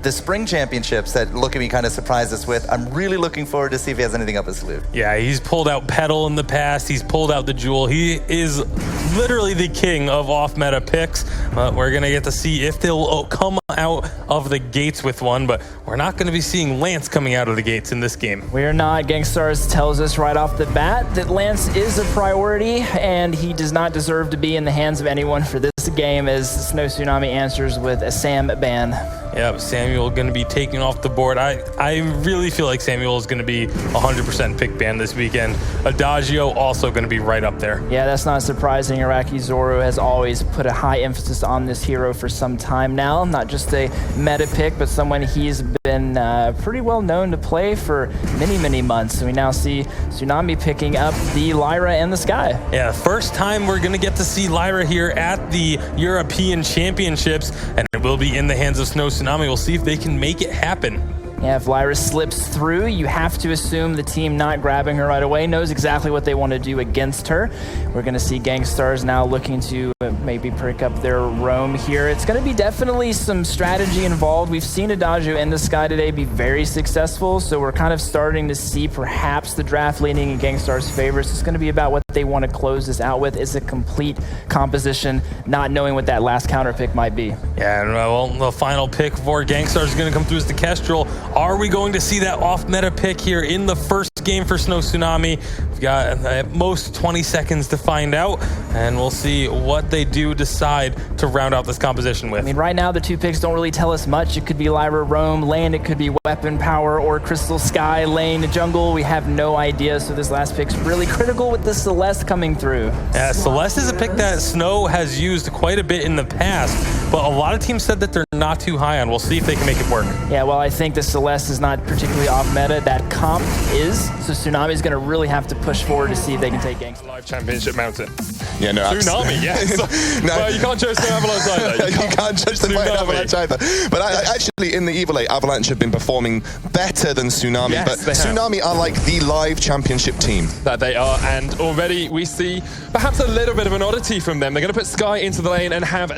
the spring championships that Look At Me kind of surprised us with. I'm really looking forward to see if he has anything up his sleeve. Yeah, he's pulled out Petal in the past. He's pulled out the Jewel. He is literally the king of off-meta picks. We're going to get to see if they'll come out of the gates with one, but we're not going to be seeing Lance coming out of the gates in this game. We're not. GankStars tells us right off the bat that Lance is a priority, and he does not deserve to be in the hands of anyone for this game, as Snow Tsunami answers with a Sam ban. Yeah, Samuel going to be taking off the board. I really feel like Samuel is going to be 100% pick ban this weekend. Adagio also going to be right up there. Yeah, that's not surprising. Iraqi Zoro has always put a high emphasis on this hero for some time now. Not just a meta pick, but someone he's been pretty well known to play for many, many months. So we now see Tsunami picking up the Lyra and the Sky. Yeah, first time we're going to get to see Lyra here at the European Championships, and it will be in the hands of Snow Tsunami. We'll see if they can make it happen. Yeah, if Lyra slips through, you have to assume the team not grabbing her right away knows exactly what they want to do against her. We're going to see GankStars now looking to maybe pick up their roam here. It's going to be definitely some strategy involved. We've seen Adagio in the Sky today be very successful, so we're kind of starting to see perhaps the draft leaning in GankStars' favor. So it's going to be about what they want to close this out with. Is a complete composition, not knowing what that last counter pick might be. Yeah, and well, the final pick for GankStars is going to come through as the Kestrel. Are we going to see that off-meta pick here in the first game for Snow Tsunami? We've got at most 20 seconds to find out, and we'll see what they do decide to round out this composition with. I mean, right now the two picks don't really tell us much. It could be Lyra Roam lane, it could be Weapon Power or Crystal Sky lane jungle. We have no idea, so this last pick's really critical with the Celeste coming through. Yeah, Celeste is a pick that Snow has used quite a bit in the past, but a lot of teams said that they're not too high on. We'll see if they can make it work. Yeah, well, I think the Celeste is not particularly off meta. That comp is, so Tsunami is going to really have to push forward to see if they can take GankStars. Live championship mountain. Yeah, no, Tsunami, yes. No. Well, you can't judge the Avalanche either. You can't judge the Avalanche either. But actually, in the Evil 8, Avalanche have been performing better than Tsunami. Yes, but Tsunami are like the live championship team. That they are, and already we see perhaps a little bit of an oddity from them. They're going to put Sky into the lane and have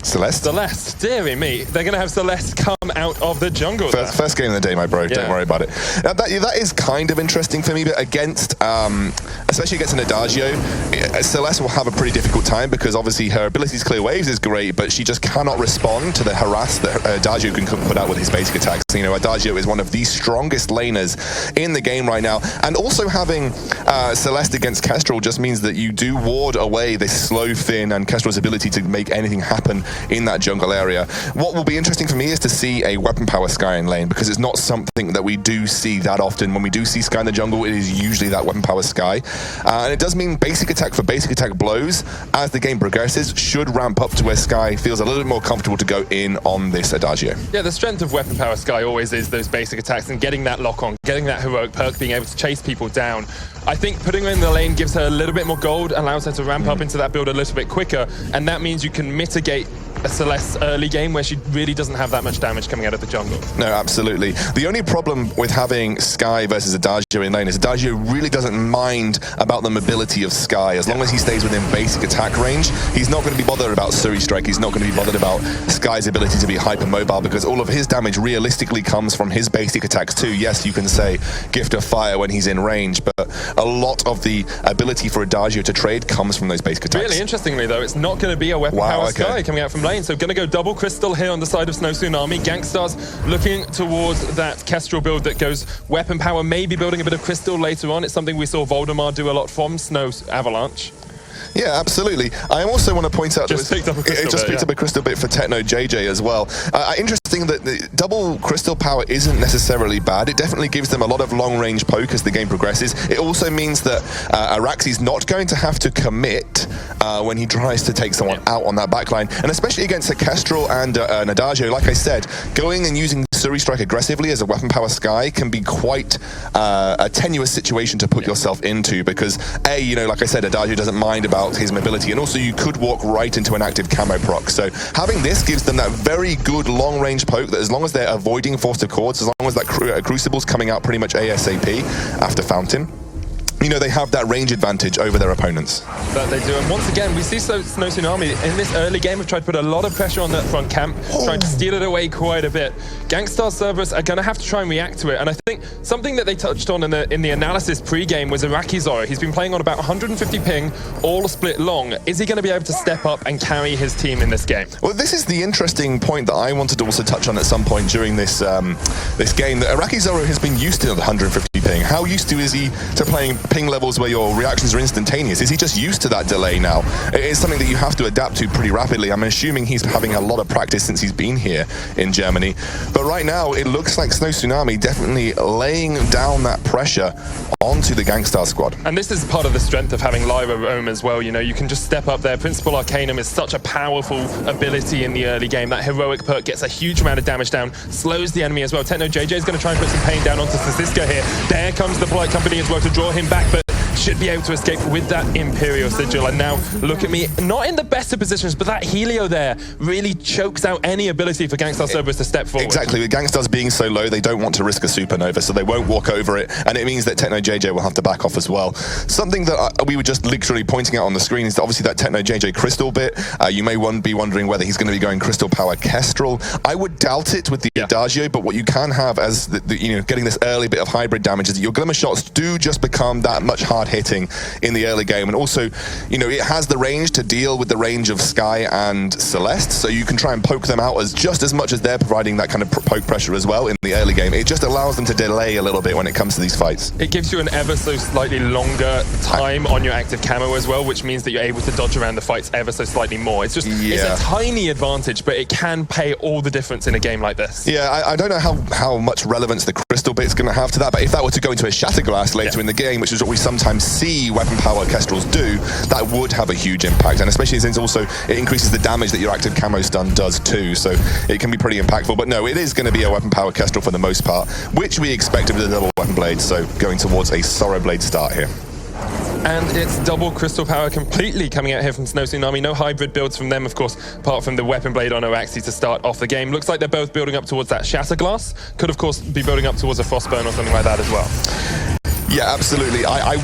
Celeste, dearie me. They're going to have Celeste come out of the jungle. First game of the day, my bro. Yeah. Don't worry about it. Now, that is kind of interesting for me, but against, especially against an Adagio, Celeste will have a pretty difficult time because obviously her ability to clear waves is great, but she just cannot respond to the harass that Adagio can put out with his basic attacks. You know, Adagio is one of the strongest laners in the game right now, and also having Celeste against Kestrel just means that you do ward away this slow Finn and Kestrel's ability to make anything happen in that jungle area. What will be interesting for me is to see a Weapon Power Sky in lane, because it's not something that we do see that often. When we do see Sky in the jungle, it is usually that Weapon Power Sky. And it does mean basic attack for basic attack blows, as the game progresses, should ramp up to where Sky feels a little bit more comfortable to go in on this Adagio. Yeah, the strength of Weapon Power Sky always is those basic attacks and getting that lock on, getting that heroic perk, being able to chase people down. I think putting her in the lane gives her a little bit more gold, allows her to ramp up into that build a little bit quicker, and that means you can mitigate a Celeste's early game where she really doesn't have that much damage coming out of the jungle. No, absolutely. The only problem with having Sky versus Adagio in lane is Adagio really doesn't mind about the mobility of Sky. As long as he stays within basic attack range, he's not going to be bothered about Suri Strike. He's not going to be bothered about Sky's ability to be hyper-mobile, because all of his damage realistically comes from his basic attacks too. Yes, you can say Gift of Fire when he's in range, but a lot of the ability for Adagio to trade comes from those basic attacks. Really interestingly though, it's not going to be a Weapon Power Sky coming out from lane, so going to go double Crystal here on the side of Snow Tsunami. GankStars looking towards that Kestrel build that goes Weapon Power, maybe building a bit of Crystal later on. It's something we saw Voldemar do a lot from Snow's Avalanche. Yeah, absolutely. I also want to point out just picked up a crystal bit for Techno JJ as well. Interesting that the double crystal power isn't necessarily bad. It definitely gives them a lot of long-range poke as the game progresses. It also means that Araxi's not going to have to commit when he tries to take someone out on that backline, and especially against a Kestrel and an Adagio. Like I said, going and using Suri Strike aggressively as a Weapon Power Sky can be quite a tenuous situation to put yourself into, because you know, like I said, Adagio doesn't mind about his mobility, and also you could walk right into an active camo proc. So having this gives them that very good long-range poke that, as long as they're avoiding Force of Chords, as long as that Crucible's coming out pretty much ASAP after Fountain, you know, they have that range advantage over their opponents. That they do. And once again, we see Snow Tsunami in this early game have tried to put a lot of pressure on that front camp, trying to steal it away quite a bit. GankStars Cerberus are going to have to try and react to it. And I think something that they touched on in the analysis pre-game was Irakizoro. He's been playing on about 150 ping, all split long. Is he going to be able to step up and carry his team in this game? Well, this is the interesting point that I wanted to also touch on at some point during this this game, that Irakizoro has been used to the 150 ping. How used to is he to playing ping levels where your reactions are instantaneous? Is he just used to that delay now? It is something that you have to adapt to pretty rapidly. I'm assuming he's having a lot of practice since he's been here in Germany. But right now, it looks like Snow Tsunami definitely laying down that pressure onto the GankStars squad. And this is part of the strength of having Lyra roam as well. You know, you can just step up there. Principal Arcanum is such a powerful ability in the early game. That heroic perk gets a huge amount of damage down, slows the enemy as well. Techno JJ is going to try and put some pain down onto Sasiska here. There comes the Polite Company as well to draw him back, but should be able to escape with that Imperial Sigil. And now, look at me, not in the best of positions, but that Helio there really chokes out any ability for GankStars Cerberus to step forward. Exactly, with GankStars being so low, they don't want to risk a supernova, so they won't walk over it, and it means that Techno JJ will have to back off as well. Something that we were just literally pointing out on the screen is that obviously that Techno JJ Crystal bit. You may be wondering whether he's going to be going Crystal Power Kestrel. I would doubt it with the Adagio, but what you can have as you know, getting this early bit of hybrid damage is that your Glimmer shots do just become that much hard hitting in the early game, and also, you know, it has the range to deal with the range of Sky and Celeste, so you can try and poke them out as just as much as they're providing that kind of poke pressure as well in the early game. It just allows them to delay a little bit when it comes to these fights. It gives you an ever so slightly longer time on your active camo as well, which means that you're able to dodge around the fights ever so slightly more. It's just it's a tiny advantage, but it can pay all the difference in a game like this. Yeah, I don't know how much relevance the Crystal bit's going to have to that, but if that were to go into a Shatterglass later in the game, which is what we sometimes see weapon power Kestrels do, that would have a huge impact, and especially since also it increases the damage that your active camo stun does too, so it can be pretty impactful. But no, it is going to be a weapon power Kestrel for the most part, which we expected with a double weapon blade, so going towards a Sorrow Blade start here. And it's double crystal power completely coming out here from Snow Tsunami. No hybrid builds from them, of course, apart from the weapon blade on Araxi to start off the game. Looks like they're both building up towards that Shatterglass. Could, of course, be building up towards a Frostburn or something like that as well. Yeah, absolutely. I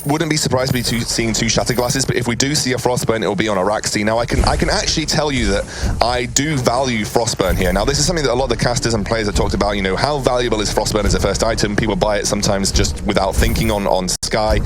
wouldn't be surprised to be seeing two Shatterglasses, but if we do see a Frostburn, it will be on Araxi. Now, I can actually tell you that I do value Frostburn here. Now, this is something that a lot of the casters and players have talked about. You know, how valuable is Frostburn as a first item? People buy it sometimes just without thinking on Sky.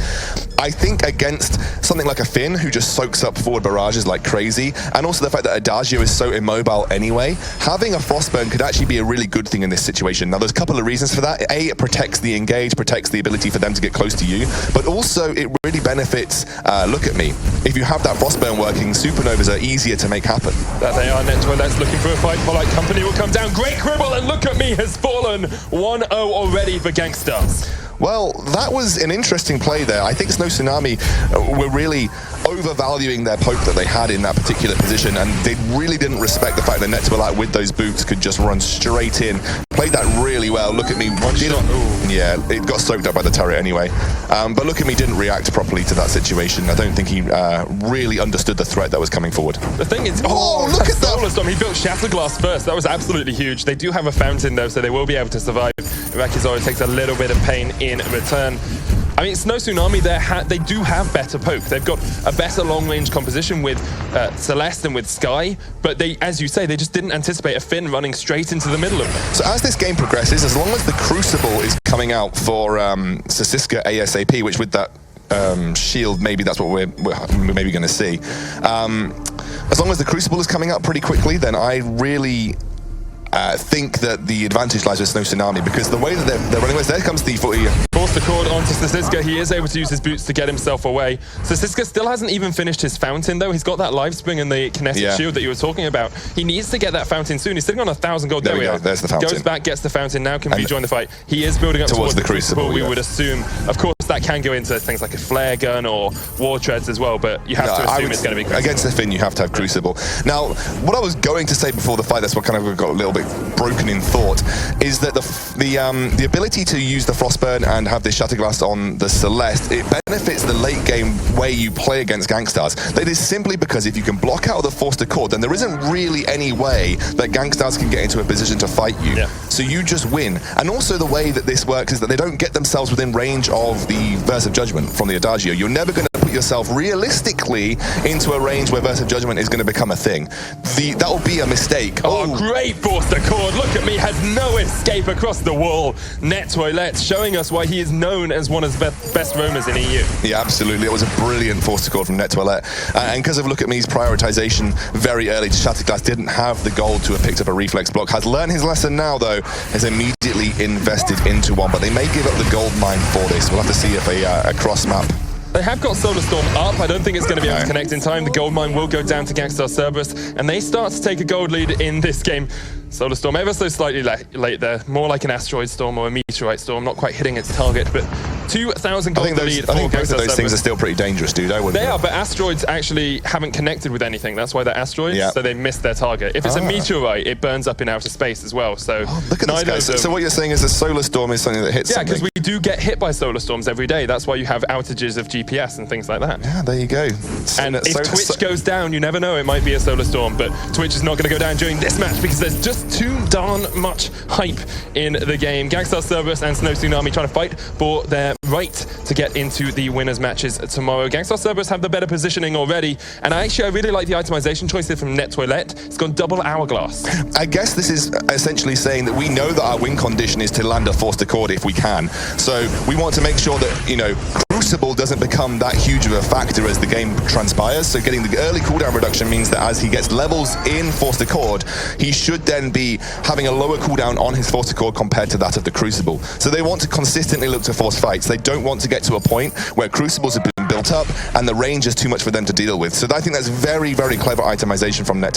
I think against something like a Finn, who just soaks up forward barrages like crazy, and also the fact that Adagio is so immobile anyway, having a Frostburn could actually be a really good thing in this situation. Now, there's a couple of reasons for that. A, it protects the engage, protects the ability for them to get close to you, but also it really benefits look at me. If you have that Frostburn working, supernovas are easier to make happen. That they are. Nettoilette's looking for a fight. Polite Company will come down. Great Cribble, and look at me has fallen. 1-0 already for GankStars. Well, that was an interesting play there. I think Snow Tsunami were really overvaluing their poke that they had in that particular position, and they really didn't respect the fact that Nettoilette with those boots could just run straight in. Played that really well. Look at me. One shot. Yeah, it got soaked up by the turret anyway. But look at me didn't react properly to that situation. I don't think he really understood the threat that was coming forward. The thing is, look at that. He built Shatterglass first. That was absolutely huge. They do have a fountain though, so they will be able to survive. Irakizoro takes a little bit of pain in return. I mean, Snow Tsunami, they do have better poke. They've got a better long-range composition with Celeste and with Sky, but they, as you say, they just didn't anticipate a Finn running straight into the middle of them. So as this game progresses, as long as the Crucible is coming out for Sasiska ASAP, which with that shield, maybe that's what we're maybe going to see. As long as the Crucible is coming out pretty quickly, then I really think that the advantage lies with Snow Tsunami, because the way that they're running with, there comes the 40. Force the cord onto Sasiska. He is able to use his boots to get himself away. Sasiska still hasn't even finished his fountain though. He's got that life spring and the kinetic shield that you were talking about. He needs to get that fountain soon. He's sitting on 1,000 gold. There we go. There's the fountain. Goes back, gets the fountain. Now can rejoin the fight. He is building up towards the Crucible. We would assume, of course, that can go into things like a flare gun or war treads as well, but you have to assume it's going to be Crucible. Against the Finn, you have to have Crucible. Now, what I was going to say before the fight, that's what kind of got a little bit broken in thought, is that the ability to use the Frostburn and have this Shatterglass on the Celeste, it benefits the late game way you play against GankStars. That is simply because if you can block out the Force to Cord, then there isn't really any way that GankStars can get into a position to fight you. So you just win. And also the way that this works is that they don't get themselves within range of the the Verse of Judgment from the Adagio. You're never going to put yourself realistically into a range where Verse of Judgment is going to become a thing. That will be a mistake. Oh, great Forster Chord. Look at me, has no escape across the wall. Net showing us why he is known as one of the best roamers in EU. Yeah, absolutely. It was a brilliant Forster Chord from Net and because of Look at Me's prioritization very early, Shatterglass didn't have the gold to have picked up a reflex block. Has learned his lesson now, though, has immediately invested into one, but they may give up the gold mine for this. We'll have to see if a cross map. They have got Solar Storm up. I don't think it's going to be able to connect in time. The gold mine will go down to GankStars Cerberus, and they start to take a gold lead in this game. Solar Storm ever so slightly late there, more like an asteroid storm or a meteorite storm, not quite hitting its target, but 2,000 gold lead. I think both of those things are still pretty dangerous, dude. They are, but asteroids actually haven't connected with anything. That's why they're asteroids, so they missed their target. If it's a meteorite, it burns up in outer space as well. So look at this, guys. So what you're saying is a solar storm is something that hits something. Yeah, because we do get hit by solar storms every day. That's why you have outages of GPS and things like that. Yeah, there you go. And if Twitch goes down, you never know. It might be a solar storm, but Twitch is not going to go down during this match because there's just too darn much hype in the game. GankStars Cerberus and Tsunami trying to fight for their right to get into the winners matches tomorrow. GankStars Cerberus have the better positioning already, and I really like the itemization choices from Net. It's gone double hourglass. I guess this is essentially saying that we know that our win condition is to land a Forster Chord if we can. So we want to make sure that, you know, Crucible doesn't become that huge of a factor as the game transpires. So getting the early cooldown reduction means that as he gets levels in Forster Chord, he should then be having a lower cooldown on his Forster Chord compared to that of the Crucible. So they want to consistently look to force fights. They don't want to get to a point where Crucibles have been built up and the range is too much for them to deal with. So I think that's very, very clever itemization from Net.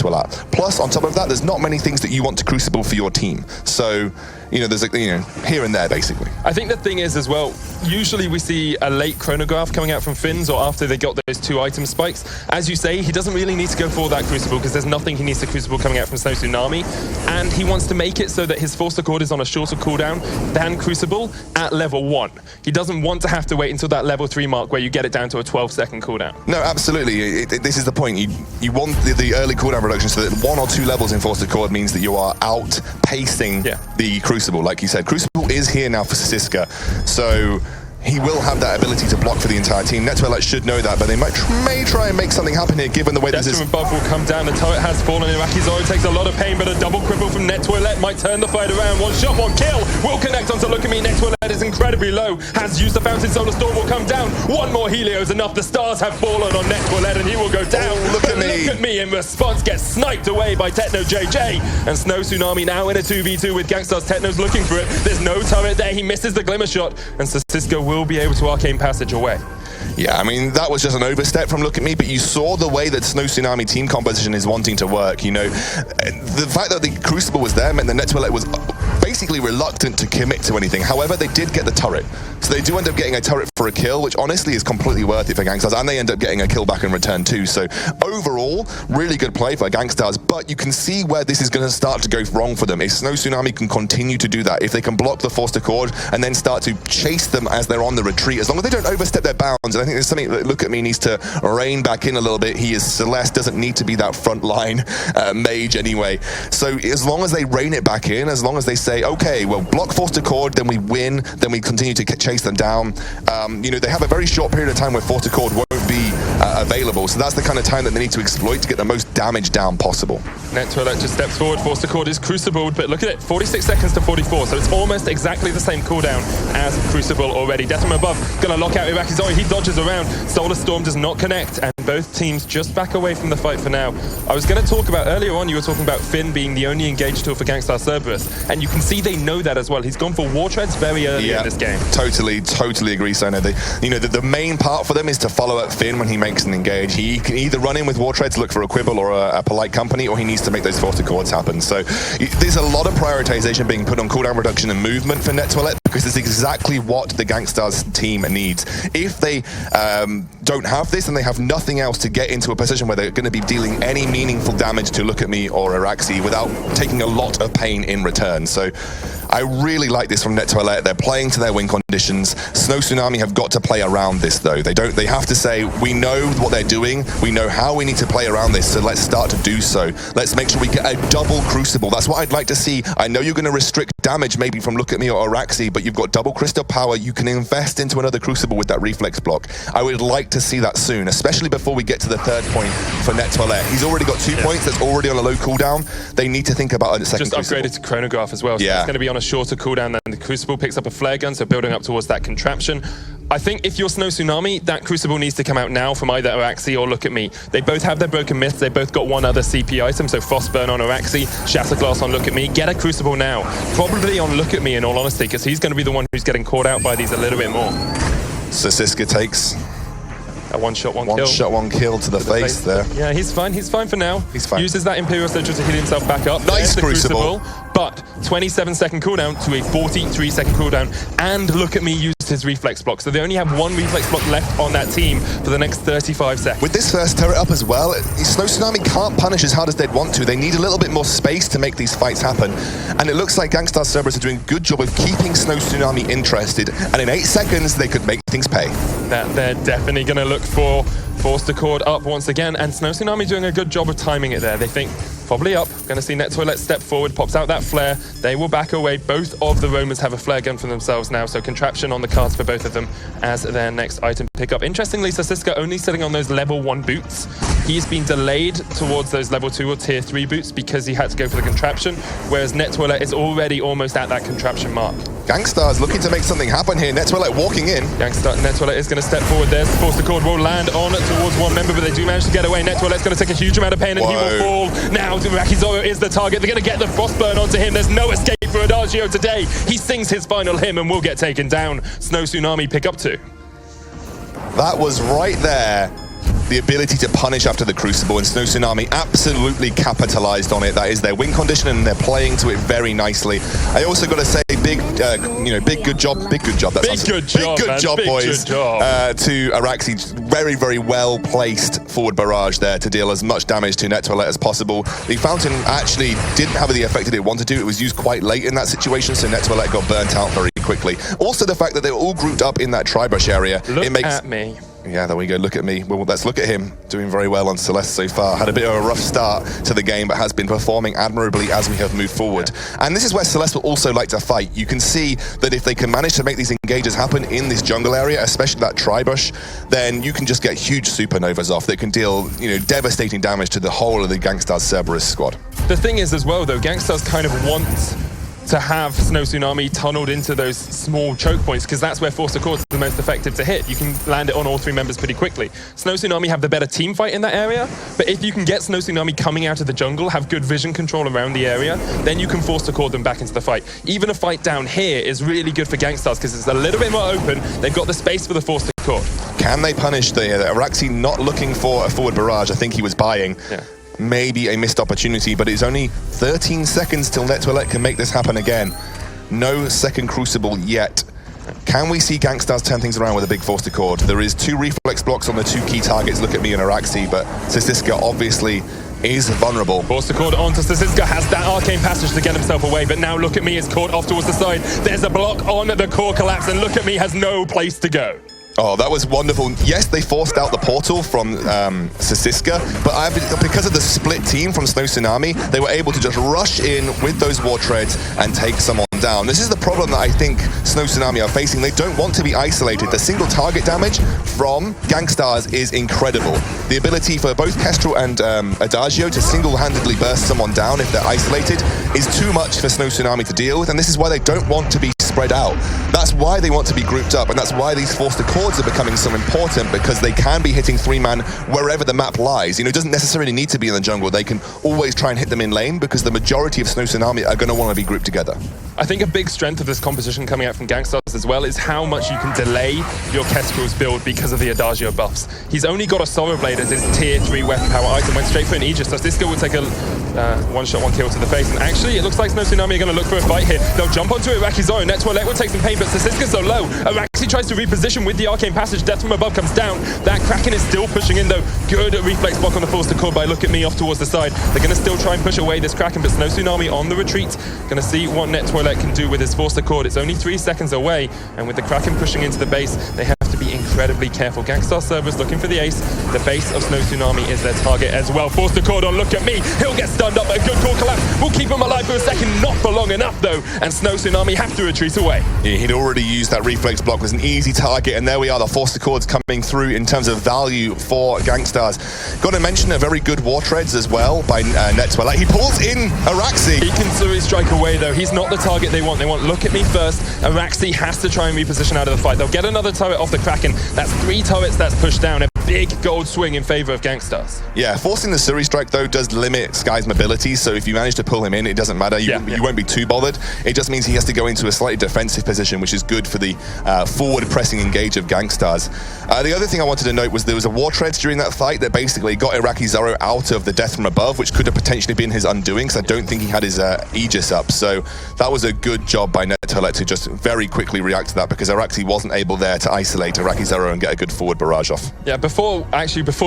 Plus, on top of that, there's not many things that you want to Crucible for your team. So, you know, there's here and there, basically. I think the thing is as well, usually we see a late chronograph coming out from Finns or after they got those 2 item spikes. As you say, he doesn't really need to go for that Crucible because there's nothing he needs to Crucible coming out from Tsunami, and he wants to make it so that his Forster Chord is on a shorter cooldown than Crucible at level 1. He doesn't want to have to wait until that level 3 mark where you get it down to a 12-second cooldown. No, absolutely. This is the point. You want the early cooldown reduction so that 1 or 2 levels in Forster Chord means that you are outpacing the Crucible. Like you said, Crucible is here now for Siska, so he will have that ability to block for the entire team. Net should know that, but they may try and make something happen here, given the way this is. Buff will come down. The turret has fallen. Iraki's takes a lot of pain, but a double cripple from Net might turn the fight around. 1 shot, 1 kill. Will connect onto Look at Me. Net is incredibly low. Has used the Fountain. Solar Storm will come down. 1 more Helio is enough. The stars have fallen on Net, and he will go down. Look at me. In response, gets sniped away by Techno JJ. And Snow Tsunami now in a 2v2 with GankStars. Techno's looking for it. There's no turret there. He misses the glimmer shot, and Cisco will be able to arcane passage away. Yeah, I mean, that was just an overstep from Look at Me, but you saw the way that Snow Tsunami team composition is wanting to work. You know, the fact that the Crucible was there meant that Net was basically reluctant to commit to anything. However, they did get the turret. So they do end up getting a turret for a kill, which honestly is completely worth it for GankStars, and they end up getting a kill back in return too. So overall, really good play for GankStars, but you can see where this is going to start to go wrong for them. If Snow Tsunami can continue to do that, if they can block the Forster Chord and then start to chase them as they're on the retreat, as long as they don't overstep their bounds, and I think there's something that Look at Me needs to rein back in a little bit. He is Celeste, doesn't need to be that front line mage anyway. So as long as they rein it back in, as long as they say, okay, well, block Forster Chord, then we win, then we continue to chase them down. You know, they have a very short period of time where Forster Chord won't be available, so that's the kind of time that they need to exploit to get the most damage down possible. Net just steps forward. Forster Chord is Crucibled, but look at it, 46 seconds to 44, so it's almost exactly the same cooldown as Crucible already. Death from above, gonna lock out Iraki's He dodges around. Solar Storm does not connect, and both teams just back away from the fight for now. I was going to talk about, earlier on, you were talking about Finn being the only engaged tool for GankStars Cerberus, and you can see they know that as well. He's gone for War Treads very early in this game. Totally agree, Sono. The main part for them is to follow up Finn when he makes an engage. He can either run in with War Treads, look for a quibble or a polite company, or he needs to make those Forster Chords happen. So there's a lot of prioritization being put on cooldown reduction and movement for Net because it's exactly what the GankStars team needs. If they don't have this and they have nothing else to get into a position where they're going to be dealing any meaningful damage to Look at Me or Iraxi without taking a lot of pain in return. So I really like this from Net Toilette. They're playing to their win conditions. Snow Tsunami have got to play around this, though. They have to say, we know what they're doing. We know how we need to play around this, so let's start to do so. Let's make sure we get a double Crucible. That's what I'd like to see. I know you're going to restrict damage maybe from Look at Me or Araxi, but you've got double Crystal Power. You can invest into another Crucible with that reflex block. I would like to see that soon, especially before we get to the third point for Net Toilette. He's already got 2 points. That's already on a low cooldown. They need to think about a second Crucible. Just upgraded to Chronograph as well, so it's going to be on a shorter cooldown than the Crucible. Picks up a flare gun, so building up towards that contraption. I think if you're Snow Tsunami, that Crucible needs to come out now from either Araxi or Look at Me. They both have their Broken Myths. They both got one other CP item, so Frostburn on Araxi, Shatterglass on Look at Me. Get a Crucible now. Probably on Look at Me, in all honesty, because he's going to be the one who's getting caught out by these a little bit more. So Siska takes a one shot, one kill to the face there. Yeah, he's fine. He's fine for now. He's fine. Uses that Imperial Sigil to heal himself back up. Nice the Crucible. But 27-second cooldown to a 43-second cooldown. And Look at Me used his reflex block. So they only have one reflex block left on that team for the next 35 seconds. With this first turret up as well, Snow Tsunami can't punish as hard as they'd want to. They need a little bit more space to make these fights happen. And it looks like GankStars Cerberus are doing a good job of keeping Snow Tsunami interested. And in 8 seconds, they could make things pay. That they're definitely going to look for. Forced the cord up once again, and Snow Tsunami doing a good job of timing it there. They think, probably up. Going to see Net Toilette step forward, pops out that flare. They will back away. Both of the Romans have a flare gun for themselves now, so Contraption on the cards for both of them as their next item pickup. Interestingly, Siska only sitting on those level 1 boots. He's been delayed towards those level 2 or tier 3 boots because he had to go for the Contraption, whereas Net Toilette is already almost at that Contraption mark. GankStars looking to make something happen here. Net Toilette walking in. Net Toilette is going to step forward. There's the Force the Cord, will land on towards one member, but they do manage to get away. Net Toilette's going to take a huge amount of pain, and he will fall. Now, Rakizoro is the target. They're going to get the Frostburn onto him. There's no escape for Adagio today. He sings his final hymn and will get taken down. Snow Tsunami pick up 2. That was right there. The ability to punish after the Crucible, and Snow Tsunami absolutely capitalized on it. That is their win condition, and they're playing to it very nicely. I also got to say, big good job. Big good job, boys. To Araxi, very well placed forward barrage there to deal as much damage to Net Toilette as possible. The Fountain actually didn't have the effect that it wanted to. It was used quite late in that situation, so Net Toilette got burnt out very quickly. Also, the fact that they were all grouped up in that tri-brush area. Look at me. Yeah, there we go. Look at me. Well, let's look at him. Doing very well on Celeste so far. Had a bit of a rough start to the game, but has been performing admirably as we have moved forward. And this is where Celeste will also like to fight. You can see that if they can manage to make these engages happen in this jungle area, especially that tri-brush, then you can just get huge supernovas off that can deal, devastating damage to the whole of the GankStars Cerberus squad. The thing is as well, though, GankStars kind of want to have Snow Tsunami tunneled into those small choke points, because that's where Force of Cord is the most effective to hit. You can land it on all 3 members pretty quickly. Snow Tsunami have the better team fight in that area, but if you can get Snow Tsunami coming out of the jungle, have good vision control around the area, then you can Force the Cord them back into the fight. Even a fight down here is really good for GankStars because it's a little bit more open. They've got the space for the Force the Cord. Can they punish the Araxi not looking for a forward barrage? I think he was buying. Yeah. Maybe a missed opportunity, but it's only 13 seconds till Net Toilette can make this happen again. No second Crucible yet. Can we see GankStars turn things around with a big Force to Cord? There is 2 reflex blocks on the 2 key targets, Look at Me and Araxi, but Siska obviously is vulnerable. Force the Cord onto Siska, has that arcane passage to get himself away, but now Look at Me is caught off towards the side. There's a block on the core collapse, and Look at Me has no place to go. Oh, that was wonderful. Yes, they forced out the portal from Siska, but because of the split team from Snow Tsunami, they were able to just rush in with those war treads and take someone down. This is the problem that I think Snow Tsunami are facing. They don't want to be isolated. The single target damage from GankStars is incredible. The ability for both Kestrel and Adagio to single-handedly burst someone down if they're isolated is too much for Snow Tsunami to deal with, and this is why they don't want to be spread out. That's why they want to be grouped up, and that's why these forced accords are becoming so important, because they can be hitting 3-man wherever the map lies. It doesn't necessarily need to be in the jungle. They can always try and hit them in lane, because the majority of Snow Tsunami are going to want to be grouped together. I think a big strength of this composition coming out from GankStars as well is how much you can delay your Kestrel's build because of the Adagio buffs. He's only got a Sorrow Blade as his tier 3 weapon power item, went straight for an Aegis, so Siska will take a one-shot, one-kill to the face, and actually it looks like Snow Tsunami are going to look for a fight here. They'll jump onto it, Rakizoro, Net Toilette will take some pain, but Siska's so low. Iraqi tries to reposition with the Arcane Passage. Death from above comes down. That Kraken is still pushing in though. Good reflex block on the Force to Cord by Look at Me off towards the side. They're going to still try and push away this Kraken, but Snow Tsunami on the retreat. Going to see what Net Toilet can do with his Force to Cord. It's only 3 seconds away, and with the Kraken pushing into the base, they have to be incredibly careful. GankStars Cerberus looking for the ace. The base of Snow Tsunami is their target as well. Force to Cord on Look at Me. He'll get stunned up, but a good core collapse will keep him alive for a second. Not for long enough though, and Snow Tsunami have to retreat away. Yeah, he'd already used that reflex block, was an easy target, and there we are, the Force to Cords coming through in terms of value for GankStars. Got to mention a very good War Treads as well by Net Toilet. He pulls in Araxi. He can Suri strike away though. He's not the target they want. They want Look at Me first. Araxi has to try and reposition out of the fight. They'll get another turret off the Kraken. That's 3 turrets that's pushed down. A big gold swing in favor of GankStars. Yeah, forcing the Suri strike though does limit Sky's mobility, so if you manage to pull him in, it doesn't matter. You won't be too bothered. It just means he has to go into a slightly defensive position, which is good for the forward pressing engage of GankStars. The other thing I wanted to note was there was a War Treads during that fight that basically got Iraqi Zoro out of the Death from Above, which could have potentially been his undoing, because I don't think he had his Aegis up. So that was a good job by Net Toilet to just very quickly react to that, because Araxi wasn't able there to isolate Iraqi Zoro and get a good forward barrage off. Yeah, before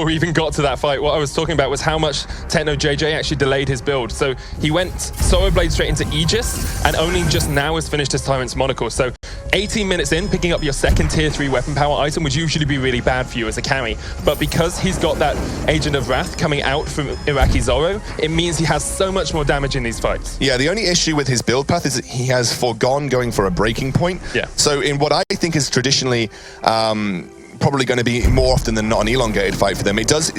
we even got to that fight, what I was talking about was how much Techno JJ actually delayed his build. So he went Solo Blade straight into Aegis, and only just now has finished his Tyrant's Monocle. So 18 minutes in, picking up your second tier 3 weapon power item would usually be really bad for you as a carry. But because he's got that Agent of Wrath coming out from Iraqi Zoro, it means he has so much more damage in these fights. Yeah, the only issue with his build path is that he has forgone going for a breaking point. Yeah. So in what I think is traditionally probably going to be more often than not an elongated fight for them, it does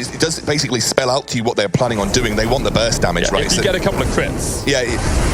basically spell out to you what they're planning on doing. They want the burst damage, right? If you get a couple of crits. Yeah,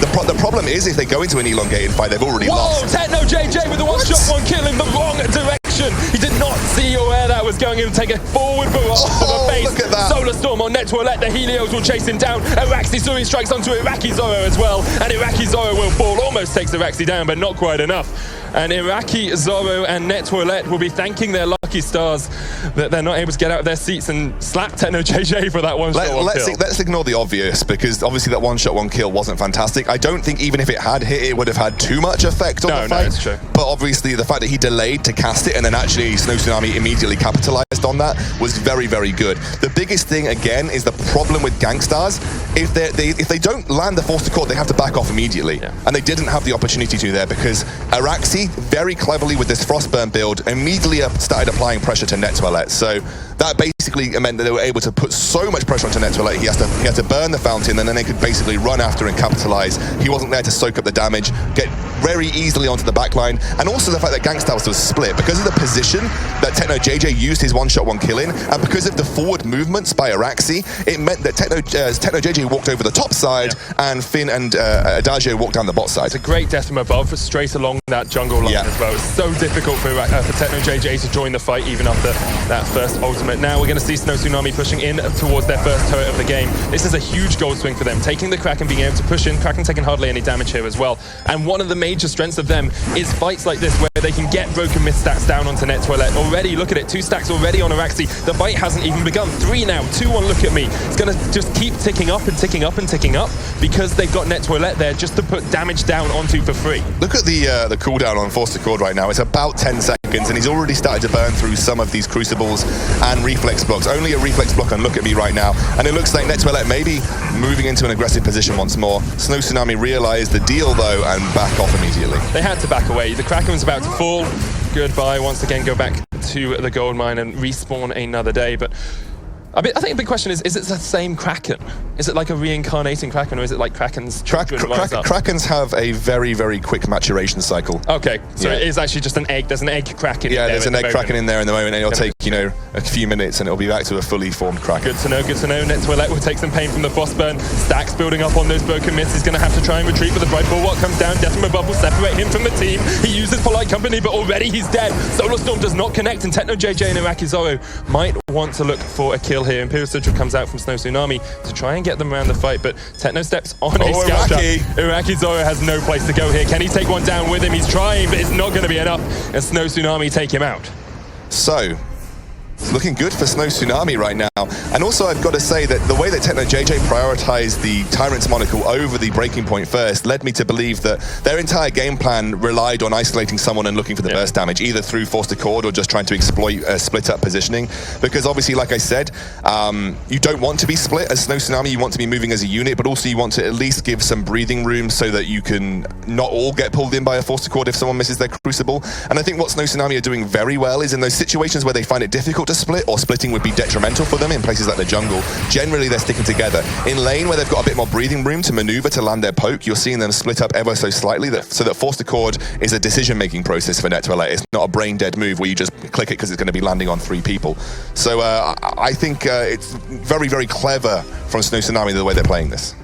the problem is if they go into an elongated fight, they've already lost. Techno JJ with the one-shot, one kill in the wrong direction. He did not see where that was going. He would take a forward barrage to the base. Look at that. Solar Storm on Net Toilet. The Helios will chase him down. Araxi Suri strikes onto Iraqi Zoro as well. And Iraqi Zoro will fall. Almost takes Araxi down, but not quite enough. And Iraqi Zoro and Net Toilet will be thanking their lucky stars that they're not able to get out of their seats and slap Techno JJ for that one-shot, one kill. Let's ignore the obvious, because obviously that one-shot, one kill wasn't fantastic. I don't think even if it had hit, it would have had too much effect on the fight. No, it's true. But obviously the fact that he delayed to cast it and then actually Snow Tsunami immediately capitalized on that was very, very good. The biggest thing, again, is the problem with GankStars. If they don't land the Force to Court, they have to back off immediately. Yeah. And they didn't have the opportunity to there, because Araxi, very cleverly with this Frostburn build, immediately started applying pressure to Net Toilet. So that basically meant that they were able to put so much pressure onto Net Toilet. He had to burn the fountain, and then they could basically run after and capitalize. He wasn't there to soak up the damage, get very easily onto the backline, and also the fact that GankStars was split because of the position that Techno JJ used his one-shot, one kill in, and because of the forward movements by Araxi, it meant that Techno JJ walked over the top side, and Finn and Adagio walked down the bot side. It's a great death from above, straight along that jungle line as well. It's so difficult for Techno JJ to join the fight even after that first ultimate. Now we're going to see Snow Tsunami pushing in towards their first turret of the game. This is a huge gold swing for them, taking the Kraken, being able to push in. Kraken taking hardly any damage here as well. And one of the major strengths of them is fights like this where they can get broken myth stats down onto Net Toilet. Already, look at it, 2 stacks already on Araxi. The fight hasn't even begun. 3 now, 2 on Look at Me. It's going to just keep ticking up and ticking up and ticking up because they've got Net Toilet there just to put damage down onto for free. Look at the cooldown on Force to Cord right now. It's about 10 seconds, and he's already started to burn through some of these Crucibles and reflex blocks. Only a reflex block on Look at Me right now, and it looks like Net Toilet may be moving into an aggressive position once more. Snow Tsunami realized the deal though and back off immediately. They had to back away. The Kraken was about to fall. Goodbye. Once again, go back to the gold mine and respawn another day. But I think a big question is it the same Kraken? Is it like a reincarnating Kraken, or is it like Kraken's Krakens have a very, very quick maturation cycle. Okay, so it is actually just an egg. There's an egg Kraken in there. Yeah, there's an egg Kraken in there in the moment, and it'll take, a few minutes, and it'll be back to a fully formed Kraken. Good to know, good to know. Net Toilet will take some pain from the Frostburn. Stacks building up on those broken myths. He's going to have to try and retreat, but the Bright Bulwark comes down. Death from above will separate him from the team. He uses Polite Company, but already he's dead. Solar Storm does not connect, and Techno JJ and Iraqi Zoro might want to look for a kill here. Imperial Sigil comes out from Snow Tsunami to try and get them around the fight, but Techno steps on a scout trap. Iraqi Zoro has no place to go here. Can he take one down with him? He's trying, but it's not going to be enough, and Snow Tsunami take him out. So, It's looking good for Snow Tsunami right now. And also, I've got to say that the way that Techno JJ prioritized the Tyrant's Monocle over the breaking point first led me to believe that their entire game plan relied on isolating someone and looking for the burst damage, either through forced accord or just trying to exploit split-up positioning. Because obviously, like I said, you don't want to be split as Snow Tsunami. You want to be moving as a unit, but also you want to at least give some breathing room so that you can not all get pulled in by a forced accord if someone misses their Crucible. And I think what Snow Tsunami are doing very well is in those situations where they find it difficult to split, or splitting would be detrimental for them in places like the jungle, generally they're sticking together. In lane, where they've got a bit more breathing room to maneuver to land their poke, you're seeing them split up ever so slightly, so that forced accord is a decision-making process for Net2LA. It's not a brain-dead move where you just click it because it's going to be landing on 3 people. So I think it's very, very clever from Snow Tsunami the way they're playing this.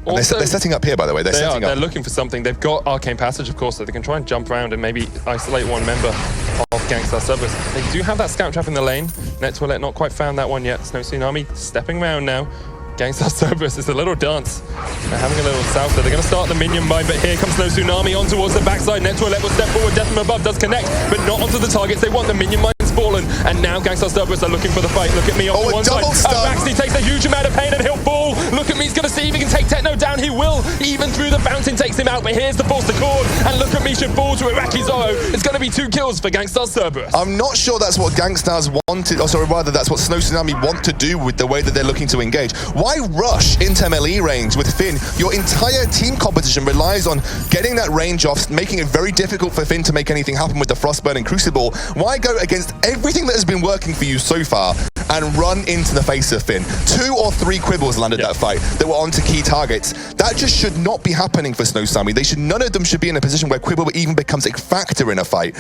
Also, they're setting up here, by the way. They're looking for something. They've got Arcane Passage, of course, so they can try and jump around and maybe isolate one member of GankStars Cerberus. They do have that Scout Trap in the lane. Net2LA not quite found that one yet. Snow Tsunami stepping around now. GankStars Cerberus is a little dance. They're having a little south there. They're going to start the minion mine, but here comes Snow Tsunami on towards the backside. Net2LA will step forward. Death from above does connect, but not onto the targets. They want the minion mine fallen, and now GankStars Cerberus are looking for the fight. Look at me on one side. Avalanche takes a huge amount of pain and he'll fall. Look at me, he's going to see if he can take Techno down. He will, even through the fountain takes him out, but here's the forced accord, and look at me should fall to Iraqi Zorro. It's going to be 2 kills for GankStars Cerberus. I'm not sure that's what GankStars wanted, or sorry, rather that's what Snow Tsunami want to do with the way that they're looking to engage. Why rush into melee range with Finn? Your entire team composition relies on getting that range off, making it very difficult for Finn to make anything happen with the Frostburn and Crucible. Why go against everything that has been working for you so far and run into the face of Finn? 2 or 3 quibbles landed that fight that were onto key targets. That just should not be happening for Snow Tsunami. None of them should be in a position where quibble even becomes a factor in a fight.